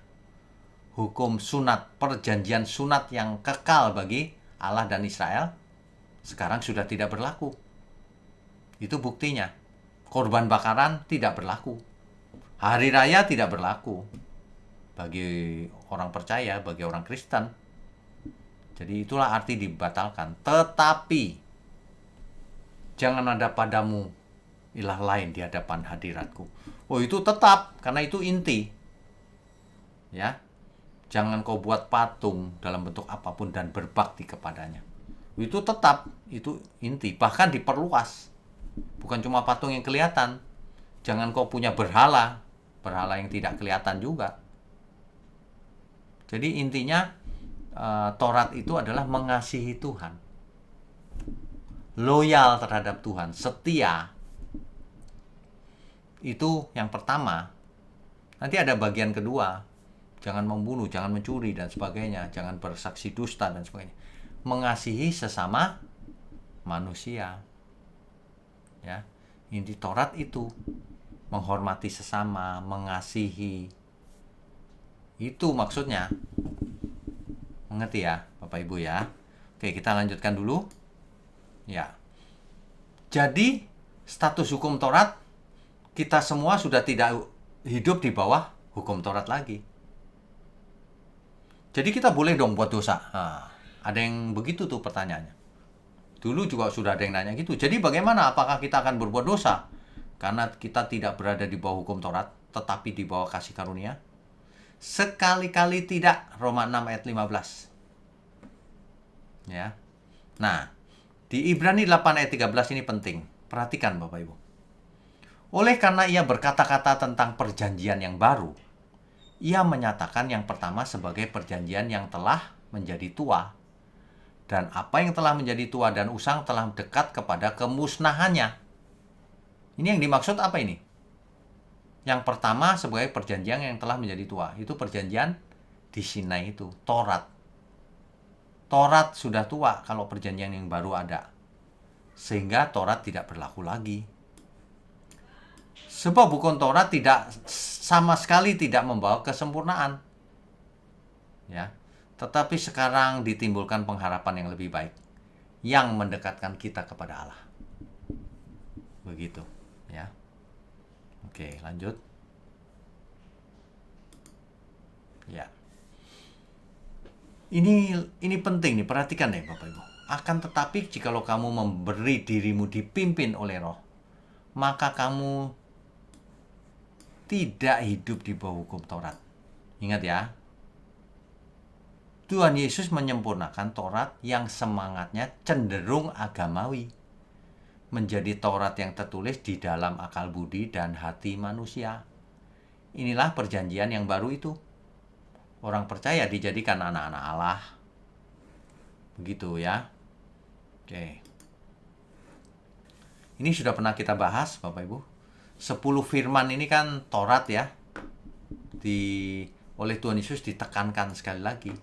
hukum sunat, perjanjian sunat yang kekal bagi Allah dan Israel sekarang sudah tidak berlaku. Itu buktinya. Korban bakaran tidak berlaku. Hari raya tidak berlaku bagi orang percaya, bagi orang Kristen. Jadi itulah arti dibatalkan. Tetapi jangan ada padamu ilah lain di hadapan hadiratku. Oh, itu tetap, karena itu inti. Ya. Jangan kau buat patung dalam bentuk apapun dan berbakti kepadanya. Itu tetap, itu inti. Bahkan diperluas. Bukan cuma patung yang kelihatan. Jangan kau punya berhala. Berhala yang tidak kelihatan juga. Jadi intinya, Taurat itu adalah mengasihi Tuhan. Loyal terhadap Tuhan. Setia. Itu yang pertama. Nanti ada bagian kedua. Jangan membunuh, jangan mencuri, dan sebagainya. Jangan bersaksi dusta, dan sebagainya. Mengasihi sesama manusia. Ya, inti Taurat itu. Menghormati sesama, mengasihi. Itu maksudnya. Mengerti ya, Bapak Ibu ya? Oke, kita lanjutkan dulu. Ya. Jadi, status hukum Taurat, kita semua sudah tidak hidup di bawah hukum Taurat lagi. Jadi kita boleh dong buat dosa. Nah, ada yang begitu tuh pertanyaannya. Dulu juga sudah ada yang nanya gitu. Jadi bagaimana? Apakah kita akan berbuat dosa? Karena kita tidak berada di bawah hukum Taurat, tetapi di bawah kasih karunia? Sekali-kali tidak. Roma 6 ayat 15. Ya. Nah, di Ibrani 8 ayat 13 ini penting. Perhatikan Bapak Ibu. Oleh karena ia berkata-kata tentang perjanjian yang baru, ia menyatakan yang pertama sebagai perjanjian yang telah menjadi tua. Dan apa yang telah menjadi tua dan usang telah dekat kepada kemusnahannya. Ini yang dimaksud apa ini? Yang pertama sebagai perjanjian yang telah menjadi tua. Itu perjanjian di Sinai itu, Taurat. Taurat sudah tua kalau perjanjian yang baru ada. Sehingga Taurat tidak berlaku lagi. Sebab hukum Taurat tidak sama sekali tidak membawa kesempurnaan. Ya. Tetapi sekarang ditimbulkan pengharapan yang lebih baik yang mendekatkan kita kepada Allah. Begitu, ya. Oke, lanjut. Ya. Ini penting nih, perhatikan deh Bapak Ibu. Akan tetapi jikalau kamu memberi dirimu dipimpin oleh Roh, maka kamu tidak hidup di bawah hukum Taurat. Ingat ya, Tuhan Yesus menyempurnakan Taurat yang semangatnya cenderung agamawi menjadi Taurat yang tertulis di dalam akal budi dan hati manusia. Inilah perjanjian yang baru itu. Orang percaya dijadikan anak-anak Allah. Begitu ya. Oke. Ini sudah pernah kita bahas, Bapak Ibu. 10 firman ini kan Taurat ya. Oleh Tuhan Yesus ditekankan sekali lagi.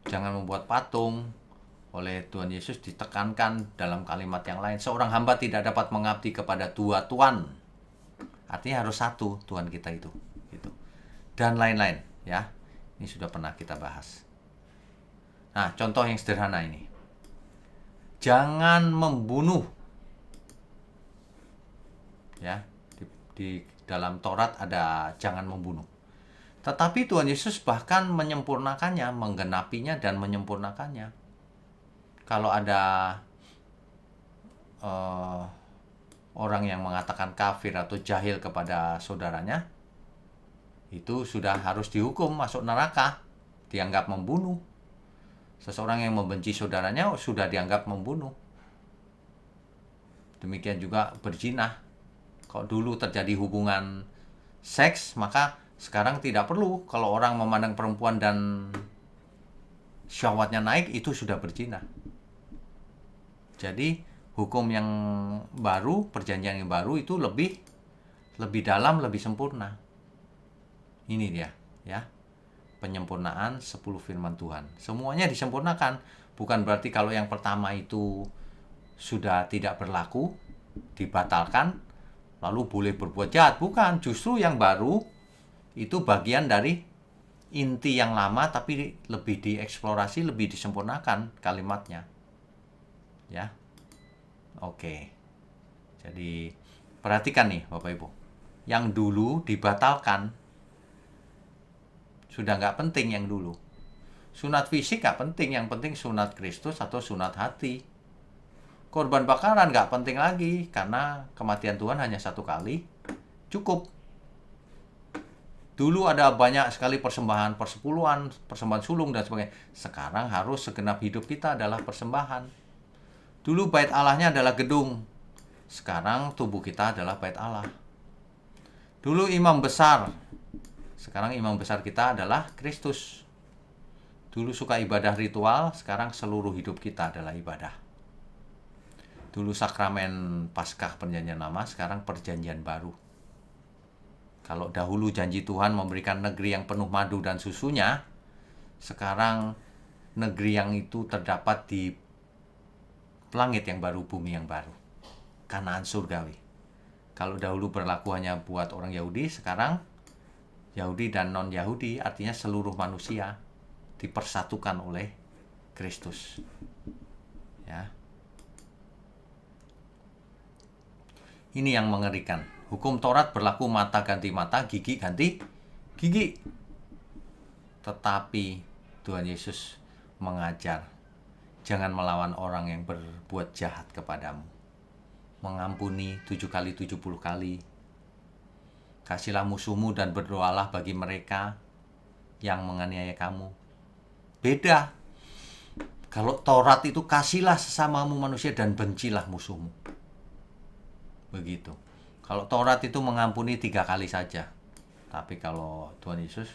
Jangan membuat patung. Oleh Tuhan Yesus ditekankan dalam kalimat yang lain. Seorang hamba tidak dapat mengabdi kepada dua tuan. Artinya harus satu Tuhan kita itu. Gitu. Dan lain-lain ya. Ini sudah pernah kita bahas. Nah, contoh yang sederhana ini. Jangan membunuh. Ya, di dalam Taurat ada jangan membunuh. Tetapi Tuhan Yesus bahkan menyempurnakannya, menggenapinya dan menyempurnakannya. Kalau ada orang yang mengatakan kafir atau jahil kepada saudaranya, itu sudah harus dihukum masuk neraka, dianggap membunuh. Seseorang yang membenci saudaranya sudah dianggap membunuh. Demikian juga berzina. Kalau dulu terjadi hubungan seks, maka sekarang tidak perlu. Kalau orang memandang perempuan dan syahwatnya naik, itu sudah berzina. Jadi hukum yang baru, perjanjian yang baru itu lebih dalam, lebih sempurna. Ini dia ya. Penyempurnaan 10 firman Tuhan. Semuanya disempurnakan. Bukan berarti kalau yang pertama itu sudah tidak berlaku, dibatalkan, lalu boleh berbuat jahat. Bukan, justru yang baru itu bagian dari inti yang lama, tapi lebih dieksplorasi, lebih disempurnakan kalimatnya. Ya, oke. Jadi perhatikan nih Bapak Ibu. Yang dulu dibatalkan, sudah nggak penting yang dulu. Sunat fisik nggak penting, yang penting sunat Kristus atau sunat hati. Korban bakaran nggak penting lagi, karena kematian Tuhan hanya satu kali, cukup. Dulu ada banyak sekali persembahan persepuluhan, persembahan sulung dan sebagainya. Sekarang harus segenap hidup kita adalah persembahan. Dulu bait Allahnya adalah gedung, sekarang tubuh kita adalah bait Allah. Dulu imam besar, sekarang imam besar kita adalah Kristus. Dulu suka ibadah ritual, sekarang seluruh hidup kita adalah ibadah. Dulu sakramen Paskah perjanjian lama, sekarang perjanjian baru. Kalau dahulu janji Tuhan memberikan negeri yang penuh madu dan susunya, sekarang negeri yang itu terdapat di langit yang baru, bumi yang baru. Kanaan surgawi. Kalau dahulu berlaku hanya buat orang Yahudi, sekarang Yahudi dan non-Yahudi, artinya seluruh manusia dipersatukan oleh Kristus. Ya. Ini yang mengerikan. Hukum Taurat berlaku mata ganti mata, gigi ganti gigi. Tetapi Tuhan Yesus mengajar, jangan melawan orang yang berbuat jahat kepadamu. Mengampuni 7 kali 70 kali. Kasihlah musuhmu dan berdoalah bagi mereka yang menganiaya kamu. Beda. Kalau Taurat itu kasihlah sesamamu manusia dan bencilah musuhmu. Begitu. Kalau Taurat itu mengampuni 3 kali saja. Tapi kalau Tuhan Yesus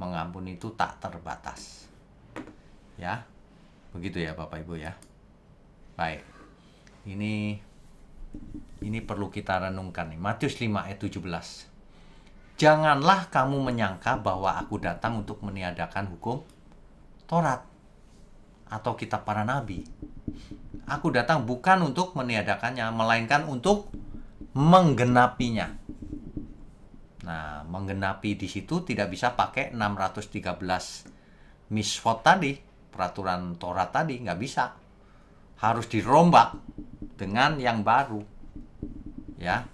mengampuni itu tak terbatas. Ya. Begitu ya Bapak Ibu ya. Baik. Ini perlu kita renungkan nih. Matius 5 ayat 17. Janganlah kamu menyangka bahwa aku datang untuk meniadakan hukum Taurat atau kitab para nabi. Aku datang bukan untuk meniadakannya, melainkan untuk menggenapinya. Nah, menggenapi di situ tidak bisa pakai 613 misfot tadi, peraturan Taurat tadi, nggak bisa. Harus dirombak dengan yang baru. Ya,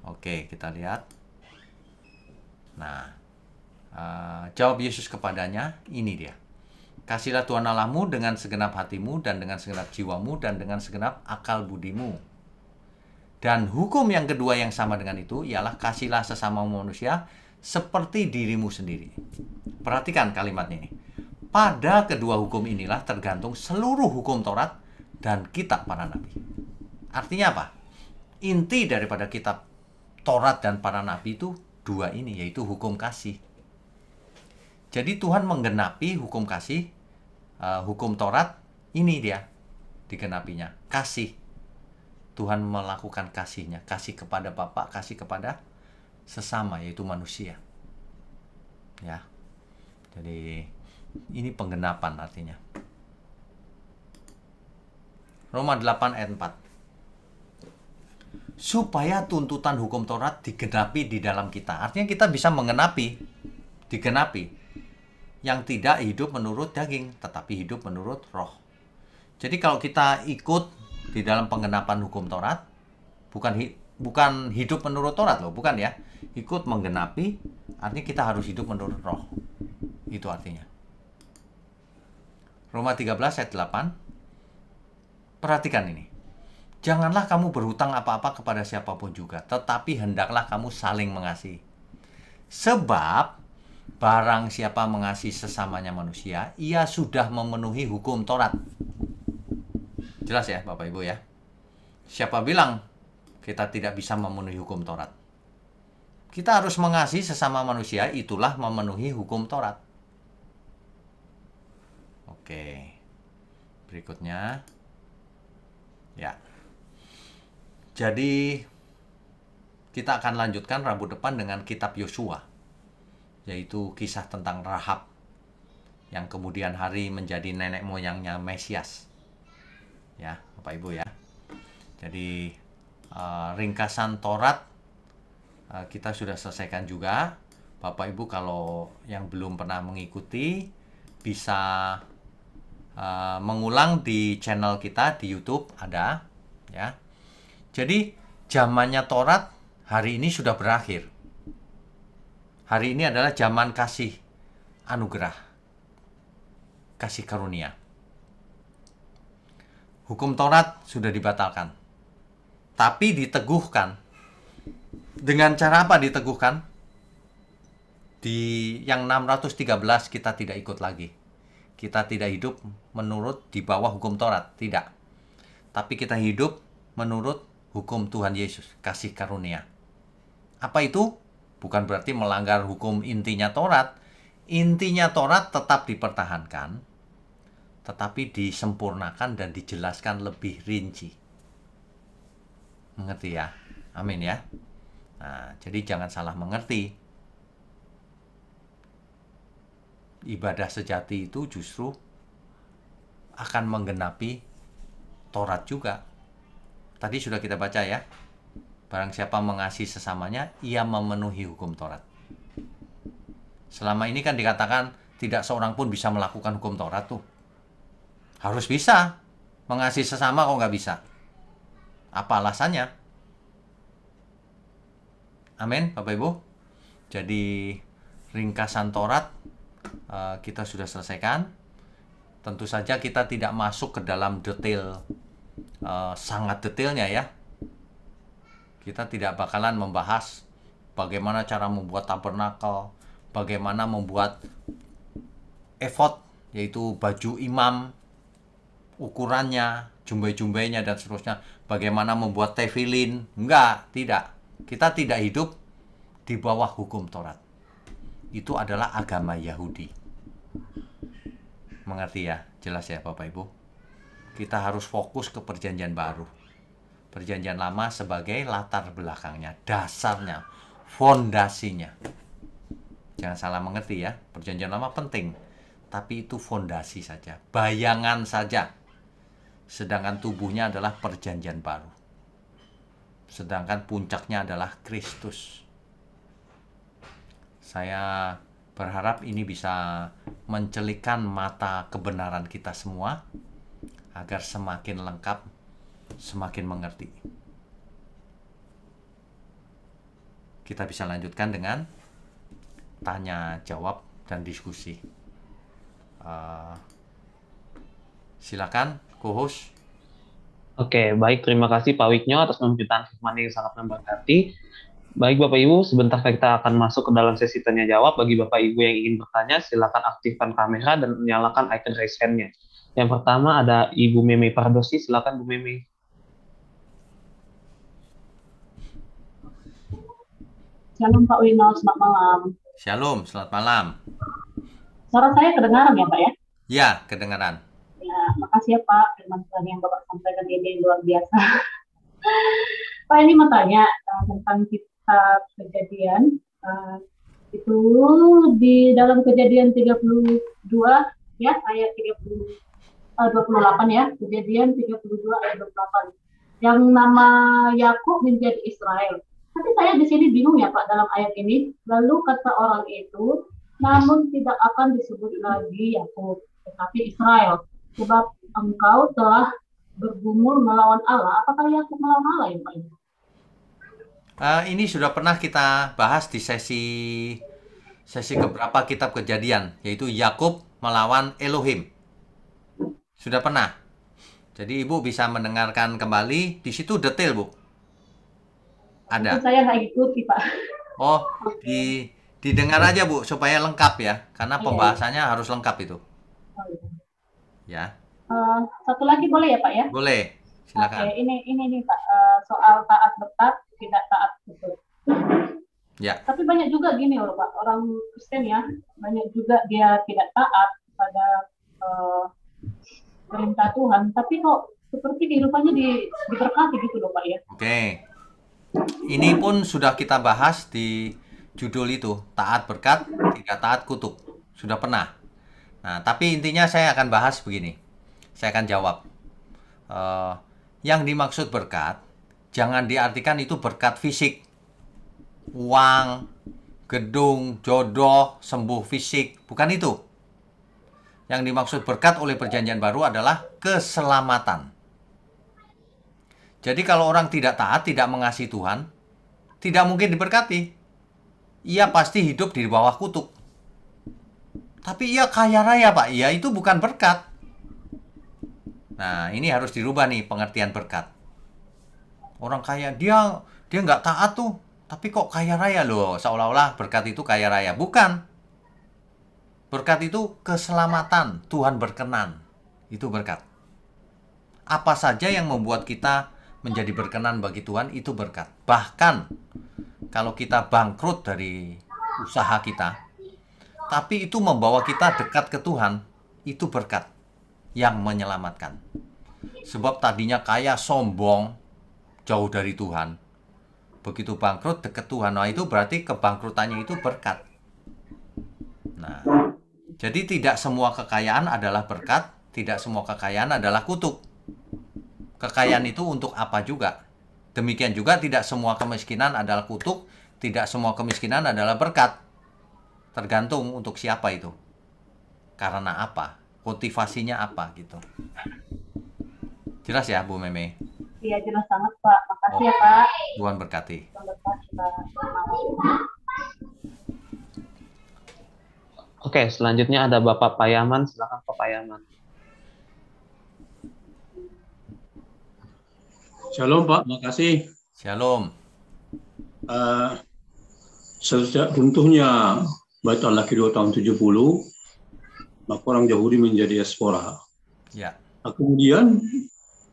oke, kita lihat. Nah, jawab Yesus kepadanya, ini dia. Kasihlah Tuhan Allahmu dengan segenap hatimu dan dengan segenap jiwamu dan dengan segenap akal budimu. Dan hukum yang kedua yang sama dengan itu ialah kasihlah sesama manusia seperti dirimu sendiri. Perhatikan kalimatnya ini. Pada kedua hukum inilah tergantung seluruh hukum Taurat dan kitab para nabi. Artinya apa? Inti daripada kitab Taurat dan para nabi itu dua ini, yaitu hukum kasih. Jadi Tuhan menggenapi hukum kasih, hukum Taurat, ini dia digenapinya, kasih. Tuhan melakukan kasihnya, kasih kepada Bapa, kasih kepada sesama, yaitu manusia. Ya, jadi ini penggenapan artinya. Roma 8 ayat 4. Supaya tuntutan hukum Taurat digenapi di dalam kita. Artinya kita bisa digenapi. Yang tidak hidup menurut daging, tetapi hidup menurut roh. Jadi kalau kita ikut di dalam penggenapan hukum Taurat, bukan hidup menurut Taurat loh, bukan ya. Ikut menggenapi, artinya kita harus hidup menurut roh. Itu artinya. Roma 13 ayat 8. Perhatikan ini. Janganlah kamu berhutang apa-apa kepada siapapun juga, tetapi hendaklah kamu saling mengasihi. Sebab barang siapa mengasihi sesamanya manusia, ia sudah memenuhi hukum Taurat. Jelas ya Bapak Ibu ya. Siapa bilang kita tidak bisa memenuhi hukum Taurat? Kita harus mengasihi sesama manusia, itulah memenuhi hukum Taurat. Oke. Berikutnya. Ya. Jadi kita akan lanjutkan Rabu depan dengan kitab Yosua, yaitu kisah tentang Rahab yang kemudian hari menjadi nenek moyangnya Mesias. Ya, Bapak Ibu ya. Jadi ringkasan Taurat kita sudah selesaikan juga. Bapak Ibu kalau yang belum pernah mengikuti bisa mengulang di channel kita di YouTube ada ya. Jadi zamannya Taurat hari ini sudah berakhir. Hari ini adalah zaman kasih anugerah, kasih karunia. Hukum Taurat sudah dibatalkan, tapi diteguhkan. Dengan cara apa diteguhkan? Di yang 613 kita tidak ikut lagi. Kita tidak hidup menurut di bawah hukum Taurat, tidak. Tapi kita hidup menurut hukum Tuhan Yesus, kasih karunia. Apa itu? Bukan berarti melanggar hukum intinya Taurat. Intinya Taurat tetap dipertahankan, tetapi disempurnakan dan dijelaskan lebih rinci. Mengerti ya? Amin ya. Nah, jadi jangan salah mengerti. Ibadah sejati itu justru akan menggenapi Taurat juga. Tadi sudah kita baca ya. Barang siapa mengasihi sesamanya, ia memenuhi hukum Taurat. Selama ini kan dikatakan tidak seorang pun bisa melakukan hukum Taurat tuh. Harus bisa. Mengasihi sesama kok nggak bisa? Apa alasannya? Amin, Bapak Ibu. Jadi ringkasan Taurat kita sudah selesaikan. Tentu saja kita tidak masuk ke dalam detail, sangat detailnya ya. Kita tidak bakalan membahas bagaimana cara membuat tabernakel, bagaimana membuat efod, yaitu baju imam, ukurannya, jumbai-jumbainya dan seterusnya, bagaimana membuat tefilin. Enggak, tidak. Kita tidak hidup di bawah hukum Taurat. Itu adalah agama Yahudi. Mengerti ya? Jelas ya Bapak Ibu? Kita harus fokus ke perjanjian baru. Perjanjian lama sebagai latar belakangnya, dasarnya, fondasinya. Jangan salah mengerti ya, perjanjian lama penting. Tapi itu fondasi saja, bayangan saja. Sedangkan tubuhnya adalah perjanjian baru. Sedangkan puncaknya adalah Kristus. Saya berharap ini bisa mencelikkan mata kebenaran kita semua agar semakin lengkap, semakin mengerti. Kita bisa lanjutkan dengan tanya jawab dan diskusi. Eh, silakan, co-host. Oke, baik. Terima kasih Pak Wiknyo atas pemberitaan firman yang sangat memberkati. Baik Bapak Ibu, sebentar kita akan masuk ke dalam sesi tanya jawab. Bagi Bapak Ibu yang ingin bertanya, silakan aktifkan kamera dan nyalakan icon raise hand-nya. Yang pertama ada Ibu Meme Pardosi, silakan Bu Meme. Shalom Pak Wino, selamat malam. Shalom, selamat malam. Suara saya kedengaran ya Pak ya? Ya, kedengaran. Ya, makasih ya Pak, firman Tuhan yang Bapak sampaikan ini luar biasa. Pak, ini mau tanya tentang kitab Kejadian. Itu di dalam Kejadian 32 ya, ayat 28 ya, Kejadian 32 ayat 28. Yang nama Yakub menjadi Israel. Tapi saya di sini bingung ya Pak dalam ayat ini. Lalu kata orang itu, namun tidak akan disebut lagi Yakub, tetapi Israel. Sebab engkau telah bergumul melawan Allah. Apakah Yakub melawan Allah ya Pak? Ini sudah pernah kita bahas di sesi keberapa kitab Kejadian, yaitu Yakub melawan Elohim. Sudah pernah. Jadi Ibu bisa mendengarkan kembali, di situ detail Bu. Ada. Itu saya nggak ikuti Pak. Oh, didengar aja Bu supaya lengkap ya, karena Iya. pembahasannya harus lengkap itu. Oh, iya. Ya, Satu lagi boleh ya Pak ya? boleh. Silakan. Oke, ini nih Pak, soal taat berkat, tidak taat betul. Ya. Tapi banyak juga gini loh Pak, orang Kristen ya, banyak juga dia tidak taat pada perintah Tuhan, tapi kok seperti kehidupannya diberkati gitu loh Pak ya. Oke. Ini pun sudah kita bahas di judul itu, taat berkat, tidak taat kutuk. Sudah pernah. Nah, tapi intinya saya akan bahas begini. Saya akan jawab. Yang dimaksud berkat, jangan diartikan itu berkat fisik. Uang, gedung, jodoh, sembuh fisik. Bukan itu. Yang dimaksud berkat oleh perjanjian baru adalah keselamatan. Jadi kalau orang tidak taat, tidak mengasihi Tuhan, tidak mungkin diberkati. Ia pasti hidup di bawah kutuk. Tapi ia kaya raya Pak, ya itu bukan berkat. Nah, ini harus dirubah nih pengertian berkat. Orang kaya, dia nggak taat tuh, tapi kok kaya raya loh, seolah-olah berkat itu kaya raya. Bukan. Berkat itu keselamatan, Tuhan berkenan. Itu berkat. Apa saja yang membuat kita menjadi berkenan bagi Tuhan, itu berkat. Bahkan, kalau kita bangkrut dari usaha kita, tapi itu membawa kita dekat ke Tuhan, itu berkat yang menyelamatkan. Sebab tadinya kaya, sombong, jauh dari Tuhan. Begitu bangkrut, dekat Tuhan. Nah, itu berarti kebangkrutannya itu berkat. Nah, jadi tidak semua kekayaan adalah berkat, tidak semua kekayaan adalah kutuk. Kekayaan itu untuk apa juga? Demikian juga tidak semua kemiskinan adalah kutuk, tidak semua kemiskinan adalah berkat. Tergantung untuk siapa itu. Karena apa? Motivasinya apa gitu. Jelas ya Bu Meme? Iya jelas banget Pak, makasih ya Pak. Tuhan berkati. Tuhan berkati Pak. Oke, selanjutnya ada Bapak Payaman, silakan Pak Payaman. Shalom Pak, makasih. Shalom. Sejak runtuhnya Bait Allah kedua tahun 70, maka orang Yahudi menjadi diaspora. Ya. Nah, kemudian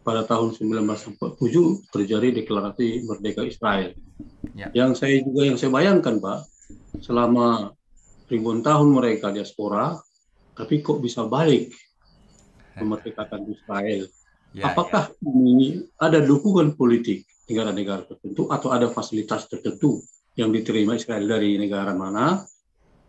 pada tahun 1947 terjadi deklarasi merdeka Israel. Ya. Yang saya bayangkan Pak, selama ribuan tahun mereka diaspora, tapi kok bisa balik memerdekakan Israel? Ya, apakah ini ada dukungan politik negara-negara tertentu atau ada fasilitas tertentu yang diterima Israel dari negara mana?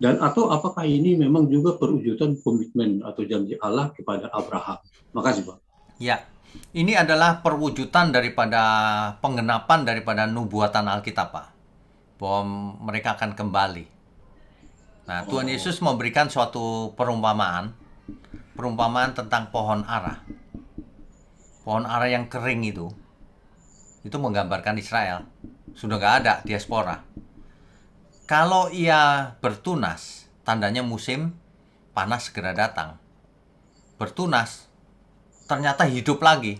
Dan atau apakah ini memang juga perwujudan komitmen atau janji Allah kepada Abraham? Makasih Pak. Ya, ini adalah perwujudan daripada penggenapan daripada nubuatan Alkitab Pak, bahwa mereka akan kembali. Nah, Tuhan Yesus memberikan suatu perumpamaan tentang pohon ara. Pohon ara yang kering itu menggambarkan Israel. Sudah nggak ada diaspora. Kalau ia bertunas, tandanya musim panas segera datang. bertunas, ternyata hidup lagi.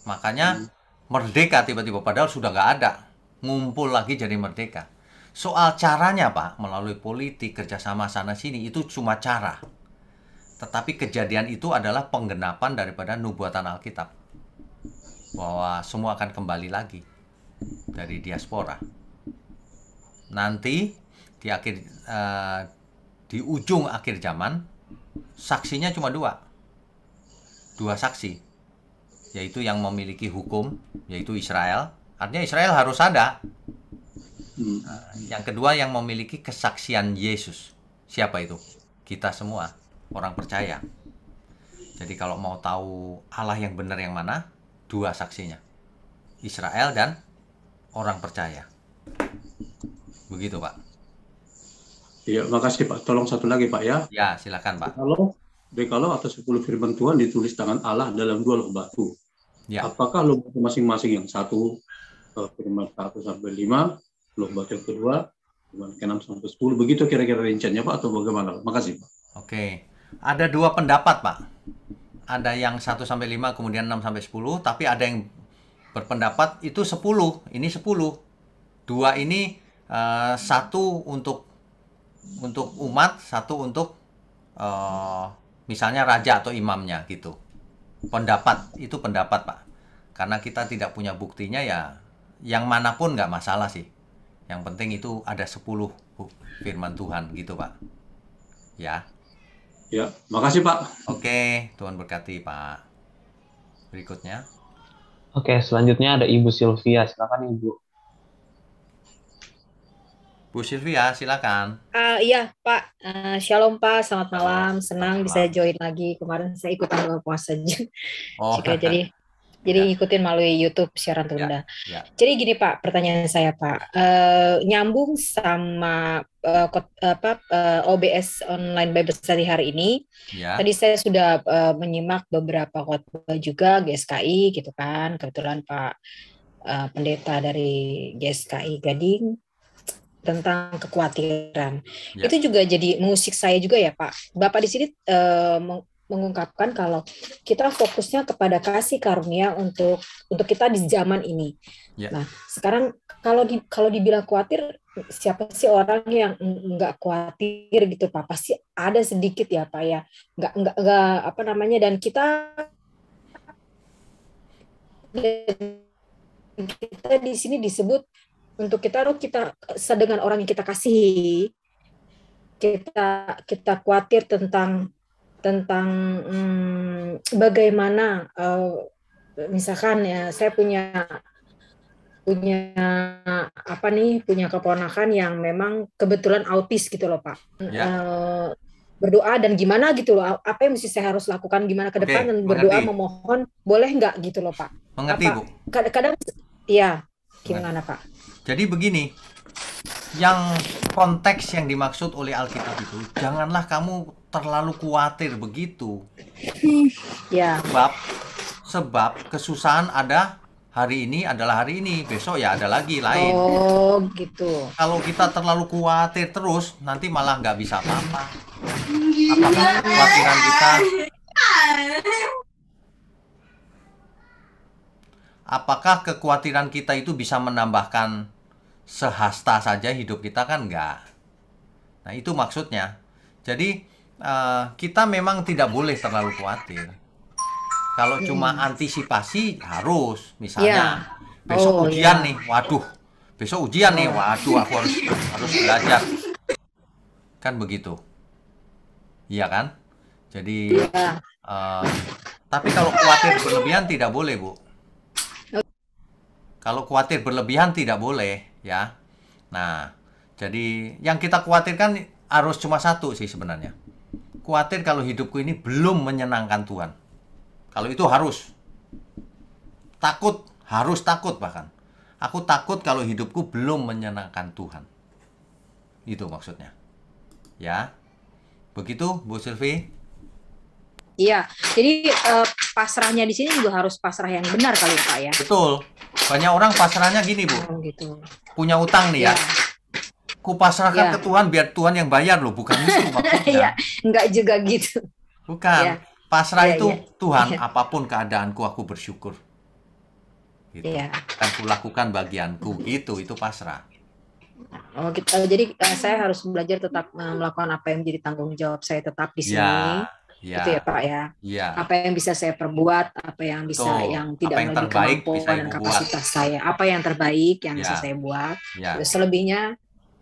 Makanya merdeka tiba-tiba, padahal sudah nggak ada. Ngumpul lagi jadi merdeka. Soal caranya Pak, melalui politik, kerjasama sana-sini, itu cuma cara. Tetapi kejadian itu adalah penggenapan daripada nubuatan Alkitab. Bahwa semua akan kembali lagi dari diaspora. Nanti di ujung akhir zaman, saksinya cuma dua saksi, yaitu yang memiliki hukum, yaitu Israel. Artinya Israel harus ada. Yang kedua yang memiliki kesaksian Yesus. Siapa itu? Kita semua orang percaya. Jadi kalau mau tahu Allah yang benar yang mana, dua saksinya, Israel dan orang percaya. Begitu Pak. Iya, makasih Pak. Tolong satu lagi Pak ya. Ya, silakan Pak. Kalau atau 10 firman Tuhan ditulis tangan Allah dalam 2 loh batu. Ya. Apakah loh batu masing-masing yang satu firman 1 sampai 5, loh batu yang kedua firman 6 sampai 10, begitu kira-kira rinciannya Pak atau bagaimana? Makasih Pak. Oke. Ada dua pendapat Pak. Ada yang 1 sampai 5 kemudian 6 sampai 10, tapi ada yang berpendapat itu 10, ini 10. Dua ini satu untuk umat, satu untuk misalnya raja atau imamnya gitu. Itu pendapat Pak. Karena kita tidak punya buktinya ya, yang manapun nggak masalah sih. Yang penting itu ada 10 firman Tuhan gitu Pak. Ya. Ya, makasih Pak. Oke, Tuhan berkati Pak. Berikutnya. Oke, selanjutnya ada Ibu Sylvia. Silakan Ibu. Bu Sylvia, silakan. Iya Pak, Shalom Pak, selamat malam. Senang Selamat bisa malam. join lagi. Kemarin saya ikutan buka puasa aja. Oh, Jika jadi ngikutin melalui YouTube siaran tunda. ya. Jadi gini Pak, pertanyaan saya Pak, nyambung sama OBS Online Bible Study hari ini. Ya. Tadi saya sudah menyimak beberapa khotbah juga GSKI gitu kan. Kebetulan Pak pendeta dari GSKI Gading tentang kekhawatiran. Ya. Itu juga jadi musik saya juga ya Pak. Bapak di sini mengungkapkan kalau kita fokusnya kepada kasih karunia untuk kita di zaman ini. Ya. Nah, sekarang kalau dibilang khawatir, siapa sih orang yang nggak khawatir gitu Pak? Pasti ada sedikit ya Pak ya. Nggak apa namanya, dan kita di sini disebut untuk kita dengan orang yang kita kasihi, kita khawatir tentang bagaimana misalkan ya saya punya keponakan yang memang kebetulan autis gitu loh Pak. Ya. Berdoa dan gimana gitu loh, apa yang mesti saya harus lakukan gimana ke depan, dan berdoa memohon boleh nggak gitu loh Pak. Mengerti Bu? Kadang ya gimana Pak? Jadi begini, yang konteks yang dimaksud oleh Alkitab itu, janganlah kamu terlalu khawatir begitu. Ya. Sebab kesusahan ada hari ini adalah hari ini, besok ya ada lagi lain. Oh gitu. Kalau kita terlalu khawatir terus, nanti malah nggak bisa apa-apa. Apakah kekhawatiran kita itu bisa menambahkan sehasta saja hidup kita? Kan enggak. Nah itu maksudnya. Jadi kita memang tidak boleh terlalu khawatir. Kalau cuma antisipasi harus, misalnya besok ujian nih, waduh, besok ujian nih, waduh, aku harus belajar. Kan begitu, iya kan? Jadi tapi kalau khawatir berlebihan tidak boleh Bu. Kalau khawatir berlebihan tidak boleh, ya. Nah, jadi yang kita khawatirkan harus cuma satu sih sebenarnya. Khawatir kalau hidupku ini belum menyenangkan Tuhan. Kalau itu harus. Harus takut bahkan. Aku takut kalau hidupku belum menyenangkan Tuhan. Itu maksudnya. Ya. Begitu, Bu Sylvie? Iya, jadi pasrahnya di sini juga harus pasrah yang benar kali Pak ya. Betul. Banyak orang pasrahnya gini Bu. Gitu. Punya utang nih ya. Ku pasrahkan ke Tuhan biar Tuhan yang bayar loh, bukan itu maksudnya. Iya, enggak juga gitu. Bukan. Pasrah Iya, itu iya. Tuhan, apapun keadaanku aku bersyukur. Gitu. Iya. Akan kulakukan bagianku. Itu pasrah. Oh, jadi saya harus belajar tetap melakukan apa yang menjadi tanggung jawab saya tetap di sini. Ya, Itu ya Pak ya. ya, Apa yang bisa saya perbuat, apa yang bisa betul. yang Apa tidak yang melebihi terbaik bisa kemampuan dan Ibu buat. kapasitas saya. Apa yang terbaik yang bisa Ya, saya buat. ya. Terus selebihnya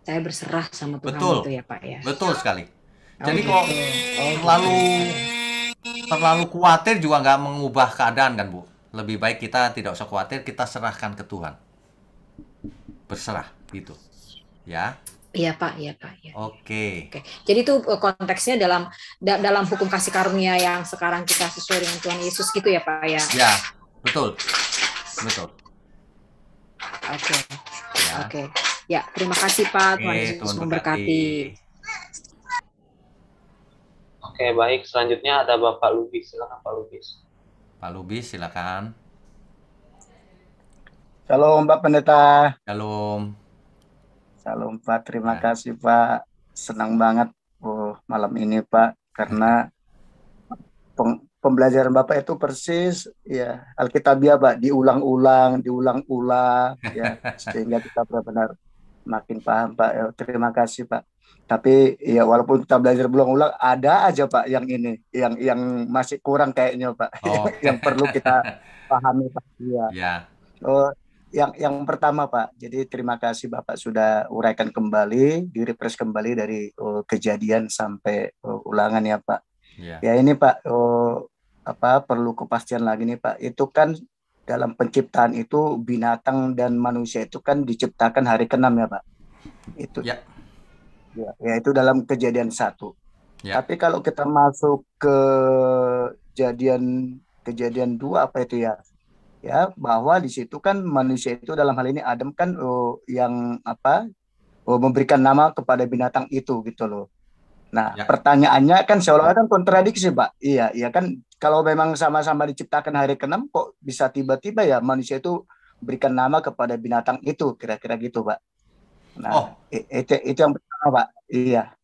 saya berserah sama Tuhan Betul. itu ya Pak ya. Betul sekali. Oh, Jadi gitu. kok Oh, terlalu khawatir juga nggak mengubah keadaan kan, Bu? Lebih baik kita tidak usah khawatir, kita serahkan ke Tuhan. Berserah gitu. Ya. Iya Pak, iya Pak. Ya. Oke. Oke. Jadi itu konteksnya dalam hukum kasih karunia yang sekarang kita sesuai dengan Tuhan Yesus gitu ya Pak ya. Ya, betul. Betul. Oke. Ya. Oke. Ya, terima kasih Pak. Tuhan Yesus Tuhan memberkati. Oke, baik. Selanjutnya ada Bapak Lubis. Silakan Pak Lubis. Pak Lubis, silakan. Shalom Pak Pendeta. Shalom. Shalom Pak, terima kasih Pak. Senang banget malam ini Pak, karena pembelajaran Bapak itu persis ya Alkitabiah Pak, diulang-ulang ya, sehingga kita benar-benar makin paham Pak. Ya, terima kasih Pak. Tapi ya walaupun kita belajar berulang-ulang, ada aja Pak yang ini, yang masih kurang kayaknya Pak, yang perlu kita pahami Pak. Ya. Yang pertama Pak, jadi terima kasih Bapak sudah uraikan kembali, di-refresh kembali dari kejadian sampai ulangan ya Pak. Ya ini Pak, perlu kepastian lagi nih Pak. Itu kan dalam penciptaan itu binatang dan manusia itu kan diciptakan hari ke-6 ya Pak. Itu. Ya itu dalam kejadian 1. Ya. Tapi kalau kita masuk ke kejadian 2 apa itu ya? Ya, bahwa di situ kan manusia itu dalam hal ini Adam kan yang memberikan nama kepada binatang itu gitu loh. Nah, pertanyaannya kan seolah-olah kan kontradiksi, Pak. Iya kan kalau memang sama-sama diciptakan hari ke-6 kok bisa tiba-tiba ya manusia itu berikan nama kepada binatang itu, kira-kira gitu, Pak. Nah, itu yang pertama, Pak. Iya.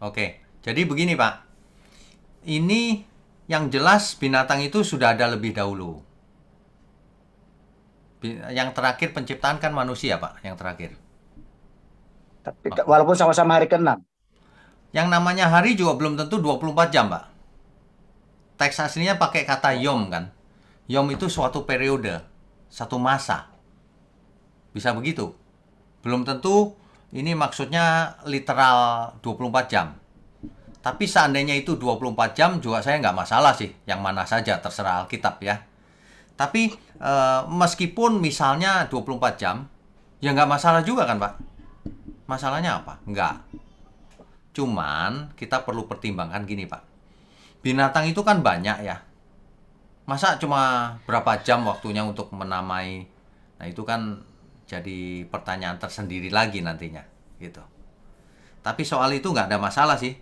Oke. Jadi begini, Pak. Ini yang jelas binatang itu sudah ada lebih dahulu. Yang terakhir penciptaan kan manusia, Pak, yang terakhir. Tapi walaupun sama-sama hari ke-6. Yang namanya hari juga belum tentu 24 jam, Pak. Teks aslinya pakai kata yom kan. Yom itu suatu periode, satu masa. Bisa begitu. Belum tentu ini maksudnya literal 24 jam. Tapi seandainya itu 24 jam juga saya nggak masalah sih. Yang mana saja, terserah Alkitab ya. Tapi meskipun misalnya 24 jam, ya nggak masalah juga kan Pak? Masalahnya apa? Nggak. Cuman kita perlu pertimbangkan gini Pak. Binatang itu kan banyak ya. Masa cuma berapa jam waktunya untuk menamai? Nah itu kan jadi pertanyaan tersendiri lagi nantinya. Gitu. Tapi soal itu nggak ada masalah sih.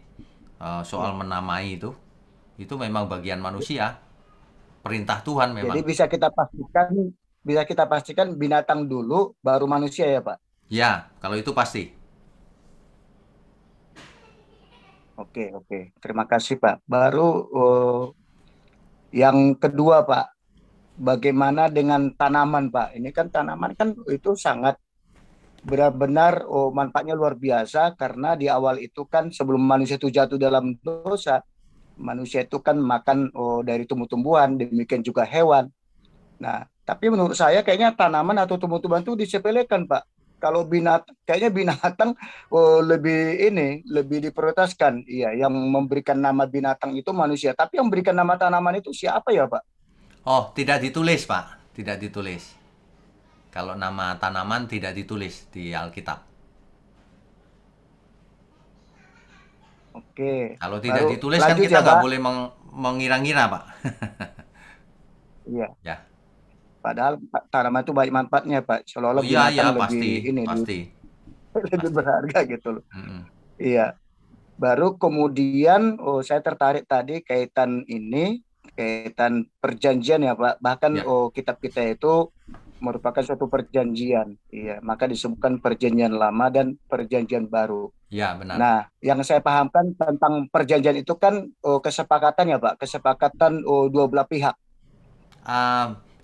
Soal menamai itu memang bagian manusia. Perintah Tuhan memang. Jadi bisa kita pastikan binatang dulu baru manusia ya Pak? Ya, kalau itu pasti. Oke. Terima kasih Pak. Baru yang kedua Pak, bagaimana dengan tanaman Pak? Ini kan tanaman kan itu sangat benar-benar manfaatnya luar biasa karena di awal itu kan sebelum manusia itu jatuh dalam dosa, manusia itu kan makan dari tumbuh-tumbuhan, demikian juga hewan. Nah, tapi menurut saya kayaknya tanaman atau tumbuh-tumbuhan itu disepelekan, Pak. Kalau kayaknya binatang lebih diprioritaskan. Iya, yang memberikan nama binatang itu manusia. Tapi yang memberikan nama tanaman itu siapa ya, Pak? Oh, tidak ditulis, Pak. Tidak ditulis. Kalau nama tanaman tidak ditulis di Alkitab. Oke. Kalau tidak ditulis kan kita nggak boleh mengira-ngira, Pak. Iya. Ya. Padahal tanaman itu banyak manfaatnya, Pak. Seolah-olah binatang pasti. Lebih berharga gitu loh. Iya. Baru kemudian saya tertarik tadi kaitan perjanjian ya, Pak. Bahkan kitab kita itu merupakan suatu perjanjian. Iya, maka disebutkan perjanjian lama dan perjanjian baru. Ya, benar. Nah, yang saya pahamkan tentang perjanjian itu kan kesepakatan ya Pak, kesepakatan dua belah pihak.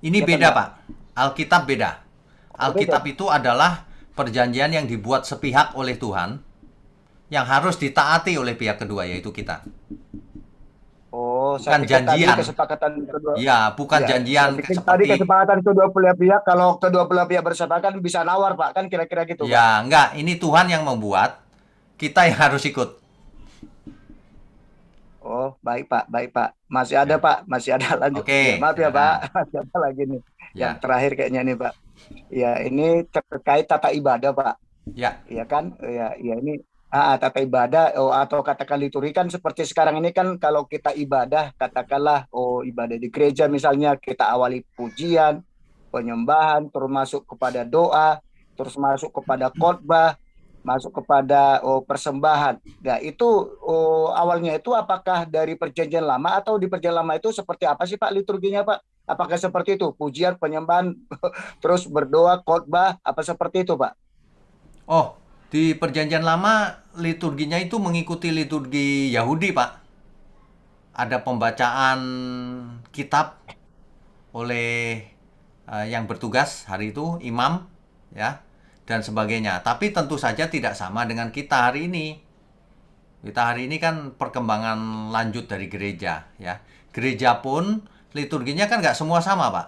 Ini Ya kan beda Pak? Pak, Alkitab beda. Oh, beda. Alkitab itu adalah perjanjian yang dibuat sepihak oleh Tuhan, yang harus ditaati oleh pihak kedua, yaitu kita. Oh, Bukan saya pikir tadi janjian. kesepakatan kedua. Ya, bukan Ya, janjian saya pikir tadi seperti... kesepakatan kedua belah pihak, kalau kedua belah pihak bersepakat bisa nawar Pak, kan kira-kira gitu Pak. Ya, enggak. Ini Tuhan yang membuat, kita yang harus ikut. Oh, baik Pak, baik Pak. Masih ada Pak, masih ada lanjut. Oke, Ya, maaf ya silakan. Pak, masih ada lagi nih. Yang Ya, terakhir kayaknya nih Pak. Ya, ini terkait tata ibadah Pak. ya, Ya kan? Ya, ya ini tata ibadah atau katakan liturgi kan seperti sekarang ini kan kalau kita ibadah katakanlah ibadah di gereja misalnya kita awali pujian, penyembahan, terus masuk kepada doa, terus masuk kepada khotbah, masuk kepada persembahan. Nah, itu awalnya itu apakah dari perjanjian lama atau di perjanjian lama itu seperti apa sih Pak liturginya Pak? Apakah seperti itu? Pujian, penyembahan, terus berdoa, khotbah, apa seperti itu Pak? Oh, di perjanjian lama liturginya itu mengikuti liturgi Yahudi, Pak. Ada pembacaan kitab oleh yang bertugas hari itu, imam, ya, dan sebagainya. Tapi tentu saja tidak sama dengan kita hari ini. Kita hari ini kan perkembangan lanjut dari gereja, ya. Gereja pun liturginya kan nggak semua sama, Pak.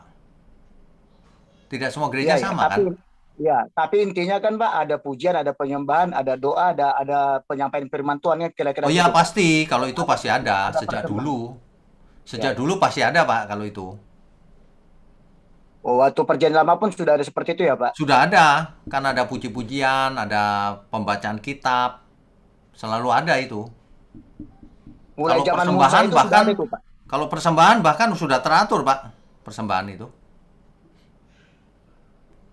Tidak semua gereja sama, kan? Ya, tapi intinya kan Pak ada pujian, ada penyembahan, ada doa, ada penyampaian firman Tuhan kan kira-kira. Oh iya gitu, pasti, kalau itu pasti ada sejak dulu. Sejak dulu pasti ada Pak kalau itu. Oh, waktu perjanjian lama pun sudah ada seperti itu ya Pak? Sudah ada, kan ada puji-pujian, ada pembacaan kitab, selalu ada itu. Mulai Kalau zaman Musa persembahan itu bahkan, sudah ada itu Pak? kalau persembahan bahkan sudah teratur Pak, persembahan itu.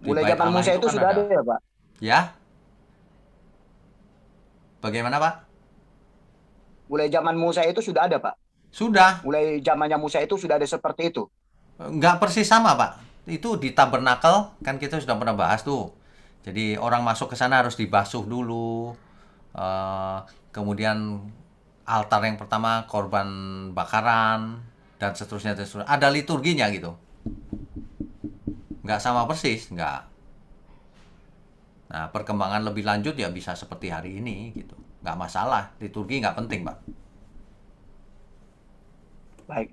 Mulai zaman Musa itu kan sudah ada ya Pak? Ya. Bagaimana Pak? Mulai zaman Musa itu sudah ada Pak? Sudah. Mulai zamannya Musa itu sudah ada seperti itu? Nggak persis sama Pak. Itu di tabernakel, kan kita sudah pernah bahas tuh. Jadi orang masuk ke sana harus dibasuh dulu. Kemudian altar yang pertama korban bakaran, dan seterusnya. Ada liturginya gitu. Nggak sama persis, nggak. Nah, perkembangan lebih lanjut ya bisa seperti hari ini gitu. Nggak masalah, liturgi nggak penting, Pak. Baik.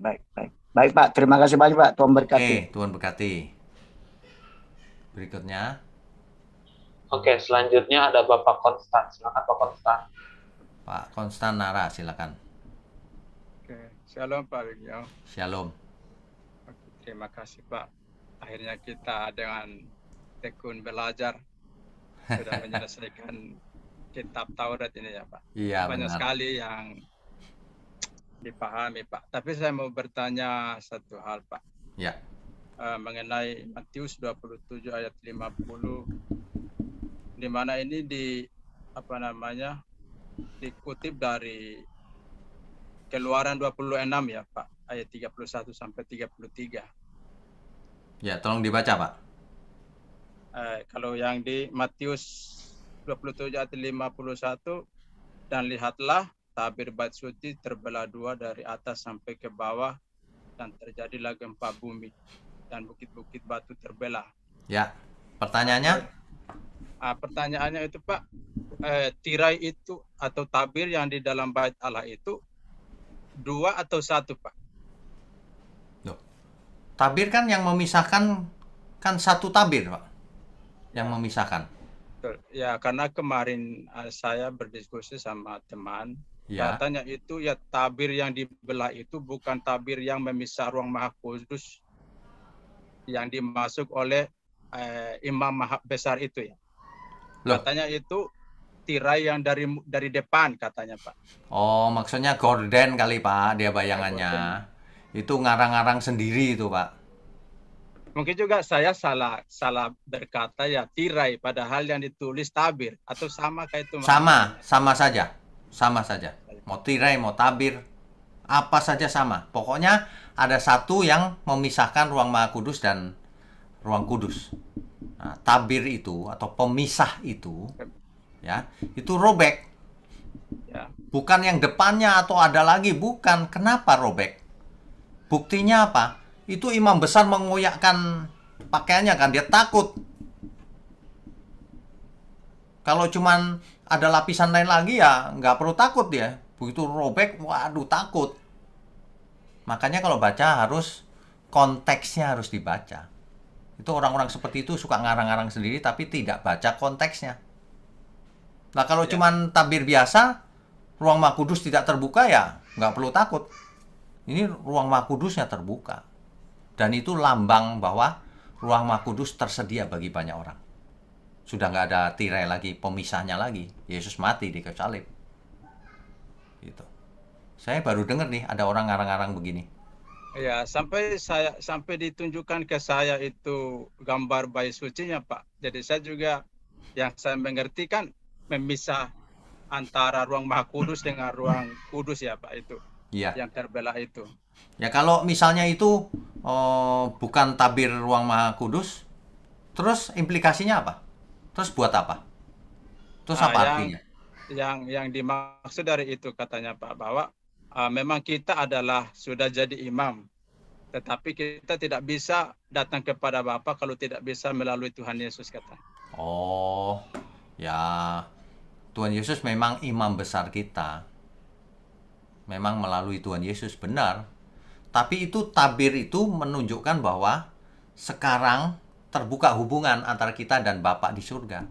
Baik Pak, terima kasih banyak Pak, Tuhan berkati. Oke, Tuhan berkati. Berikutnya. Oke, selanjutnya ada Bapak Konstan. Silakan Pak Konstan. Pak Konstan Nara, silakan. Oke, shalom Pak Wigyo. Shalom. Terima kasih Pak. Akhirnya kita dengan tekun belajar sudah menyelesaikan kitab Taurat ini ya Pak. Iya, banyak benar. sekali yang dipahami Pak. Tapi saya mau bertanya satu hal Pak. Ya. Mengenai Matius 27 ayat 50, di mana ini dikutip dari Keluaran 26 ya Pak, ayat 31 sampai 33. Ya, tolong dibaca Pak. Kalau yang di Matius 27 ayat 51, dan lihatlah tabir bait suci terbelah dua dari atas sampai ke bawah, dan terjadilah gempa bumi, dan bukit-bukit batu terbelah. Ya, pertanyaannya? Pertanyaannya itu Pak, tirai itu atau tabir yang di dalam bait Allah itu dua atau satu Pak? Loh, tabir kan yang memisahkan, kan satu tabir Pak, yang memisahkan. Betul. Ya, karena kemarin saya berdiskusi sama teman, Ya. katanya itu ya tabir yang dibelah itu bukan tabir yang memisah ruang maha kudus yang dimasuk oleh imam maha besar itu ya. Loh. Katanya itu tirai yang dari depan katanya Pak. Oh, maksudnya gorden kali Pak, dia bayangannya. Itu ngarang-ngarang sendiri itu Pak. Mungkin juga saya salah berkata ya tirai, padahal yang ditulis tabir, atau sama kayak itu? Sama saja. Mau tirai, mau tabir, apa saja sama. Pokoknya ada satu yang memisahkan ruang maha kudus dan ruang kudus. Nah, tabir itu atau pemisah itu, ya, itu robek. Ya. Bukan yang depannya atau ada lagi, bukan. Kenapa robek? Buktinya apa? Itu imam besar mengoyakkan pakaiannya kan, dia takut. Kalau cuman ada lapisan lain lagi ya nggak perlu takut dia. Begitu robek, waduh takut. Makanya kalau baca harus konteksnya harus dibaca. Itu orang-orang seperti itu suka ngarang-ngarang sendiri tapi tidak baca konteksnya. Nah kalau cuman tabir biasa, ruang Maha Kudus tidak terbuka ya nggak perlu takut. Ini ruang Maha Kudusnya terbuka. Dan itu lambang bahwa ruang Maha Kudus tersedia bagi banyak orang. Sudah nggak ada tirai lagi, pemisahnya lagi. Yesus mati di kayu salib. Gitu. Saya baru dengar nih ada orang ngarang-ngarang begini. Ya, sampai ditunjukkan ke saya itu gambar bayi sucinya, Pak. Jadi saya juga yang saya mengerti kan memisah antara ruang Maha Kudus dengan ruang kudus ya, Pak, itu. Iya. Yang terbelah itu. Ya kalau misalnya itu bukan tabir ruang Maha Kudus, terus implikasinya apa? Terus buat apa? Terus apa artinya? Yang dimaksud dari itu katanya Pak bahwa memang kita adalah sudah jadi imam, tetapi kita tidak bisa datang kepada Bapa kalau tidak bisa melalui Tuhan Yesus katanya. Oh, ya Tuhan Yesus memang imam besar kita. Memang melalui Tuhan Yesus benar. Tapi itu tabir itu menunjukkan bahwa sekarang terbuka hubungan antara kita dan Bapa di surga.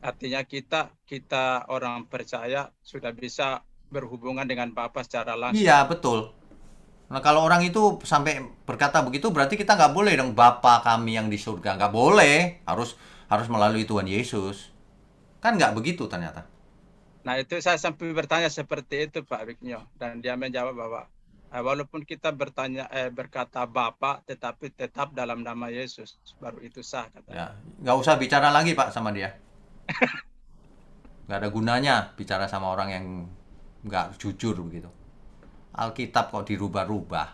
Artinya kita orang percaya sudah bisa berhubungan dengan Bapa secara langsung. Iya, betul. Nah, kalau orang itu sampai berkata begitu, berarti kita nggak boleh dong Bapa kami yang di surga. Nggak boleh. Harus melalui Tuhan Yesus. Kan nggak begitu ternyata. Nah, itu saya sampai bertanya seperti itu, Pak Wiknyo. Dan dia menjawab bahwa walaupun kita berkata Bapa, tetapi tetap dalam nama Yesus. Baru itu sah, katanya. Ya, nggak usah bicara lagi, Pak, sama dia. Nggak ada gunanya bicara sama orang yang nggak jujur begitu. Alkitab kok dirubah-rubah.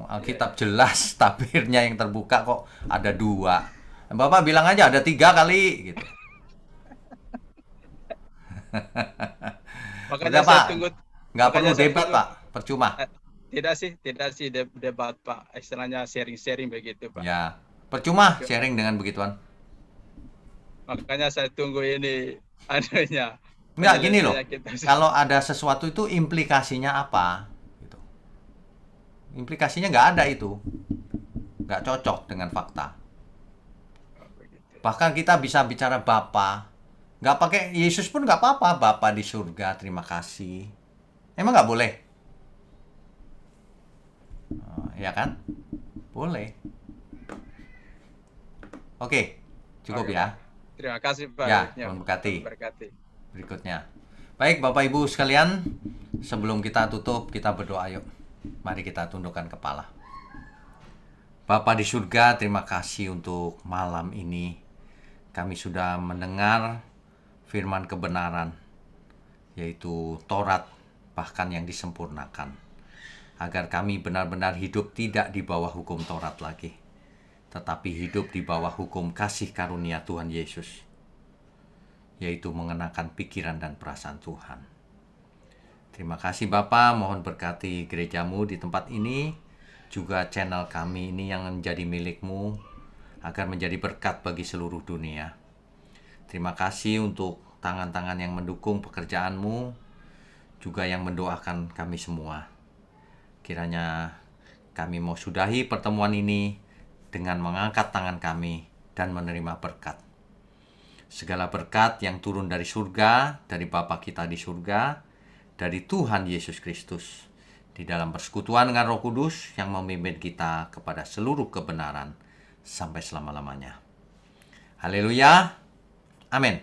Alkitab jelas, tabirnya yang terbuka kok ada 2. Bapak bilang aja ada 3 kali gitu. Makanya Pak, saya tunggu. Nggak perlu debat, Pak. Percuma. Tidak sih debat, Pak. Istilahnya sharing-sharing begitu, Pak. Ya, percuma sharing dengan begituan. Makanya saya tunggu ini adanya. Enggak, gini loh. Kalau ada sesuatu itu implikasinya apa? Gitu. Implikasinya nggak ada itu. Nggak cocok dengan fakta. Bahkan kita bisa bicara Bapa. Nggak pakai Yesus pun nggak apa-apa. Bapa di surga, terima kasih. Emang nggak boleh? Ya kan? Boleh. Oke, cukup ya. Terima kasih Pak. Ya, Tuhan berkati. Berikutnya. Baik Bapak Ibu sekalian, sebelum kita tutup, kita berdoa yuk. Mari kita tundukkan kepala. Bapa di surga, terima kasih untuk malam ini. Kami sudah mendengar firman kebenaran, yaitu Taurat, bahkan yang disempurnakan. Agar kami benar-benar hidup tidak di bawah hukum Taurat lagi, tetapi hidup di bawah hukum kasih karunia Tuhan Yesus, yaitu mengenakan pikiran dan perasaan Tuhan. Terima kasih Bapa, mohon berkati gerejamu di tempat ini, juga channel kami ini yang menjadi milik-Mu, agar menjadi berkat bagi seluruh dunia. Terima kasih untuk tangan-tangan yang mendukung pekerjaan-Mu, juga yang mendoakan kami semua. Kiranya kami mau sudahi pertemuan ini dengan mengangkat tangan kami dan menerima berkat. Segala berkat yang turun dari surga, dari Bapa kita di surga, dari Tuhan Yesus Kristus, di dalam persekutuan dengan Roh Kudus yang memimpin kita kepada seluruh kebenaran sampai selama-lamanya. Haleluya. Amin.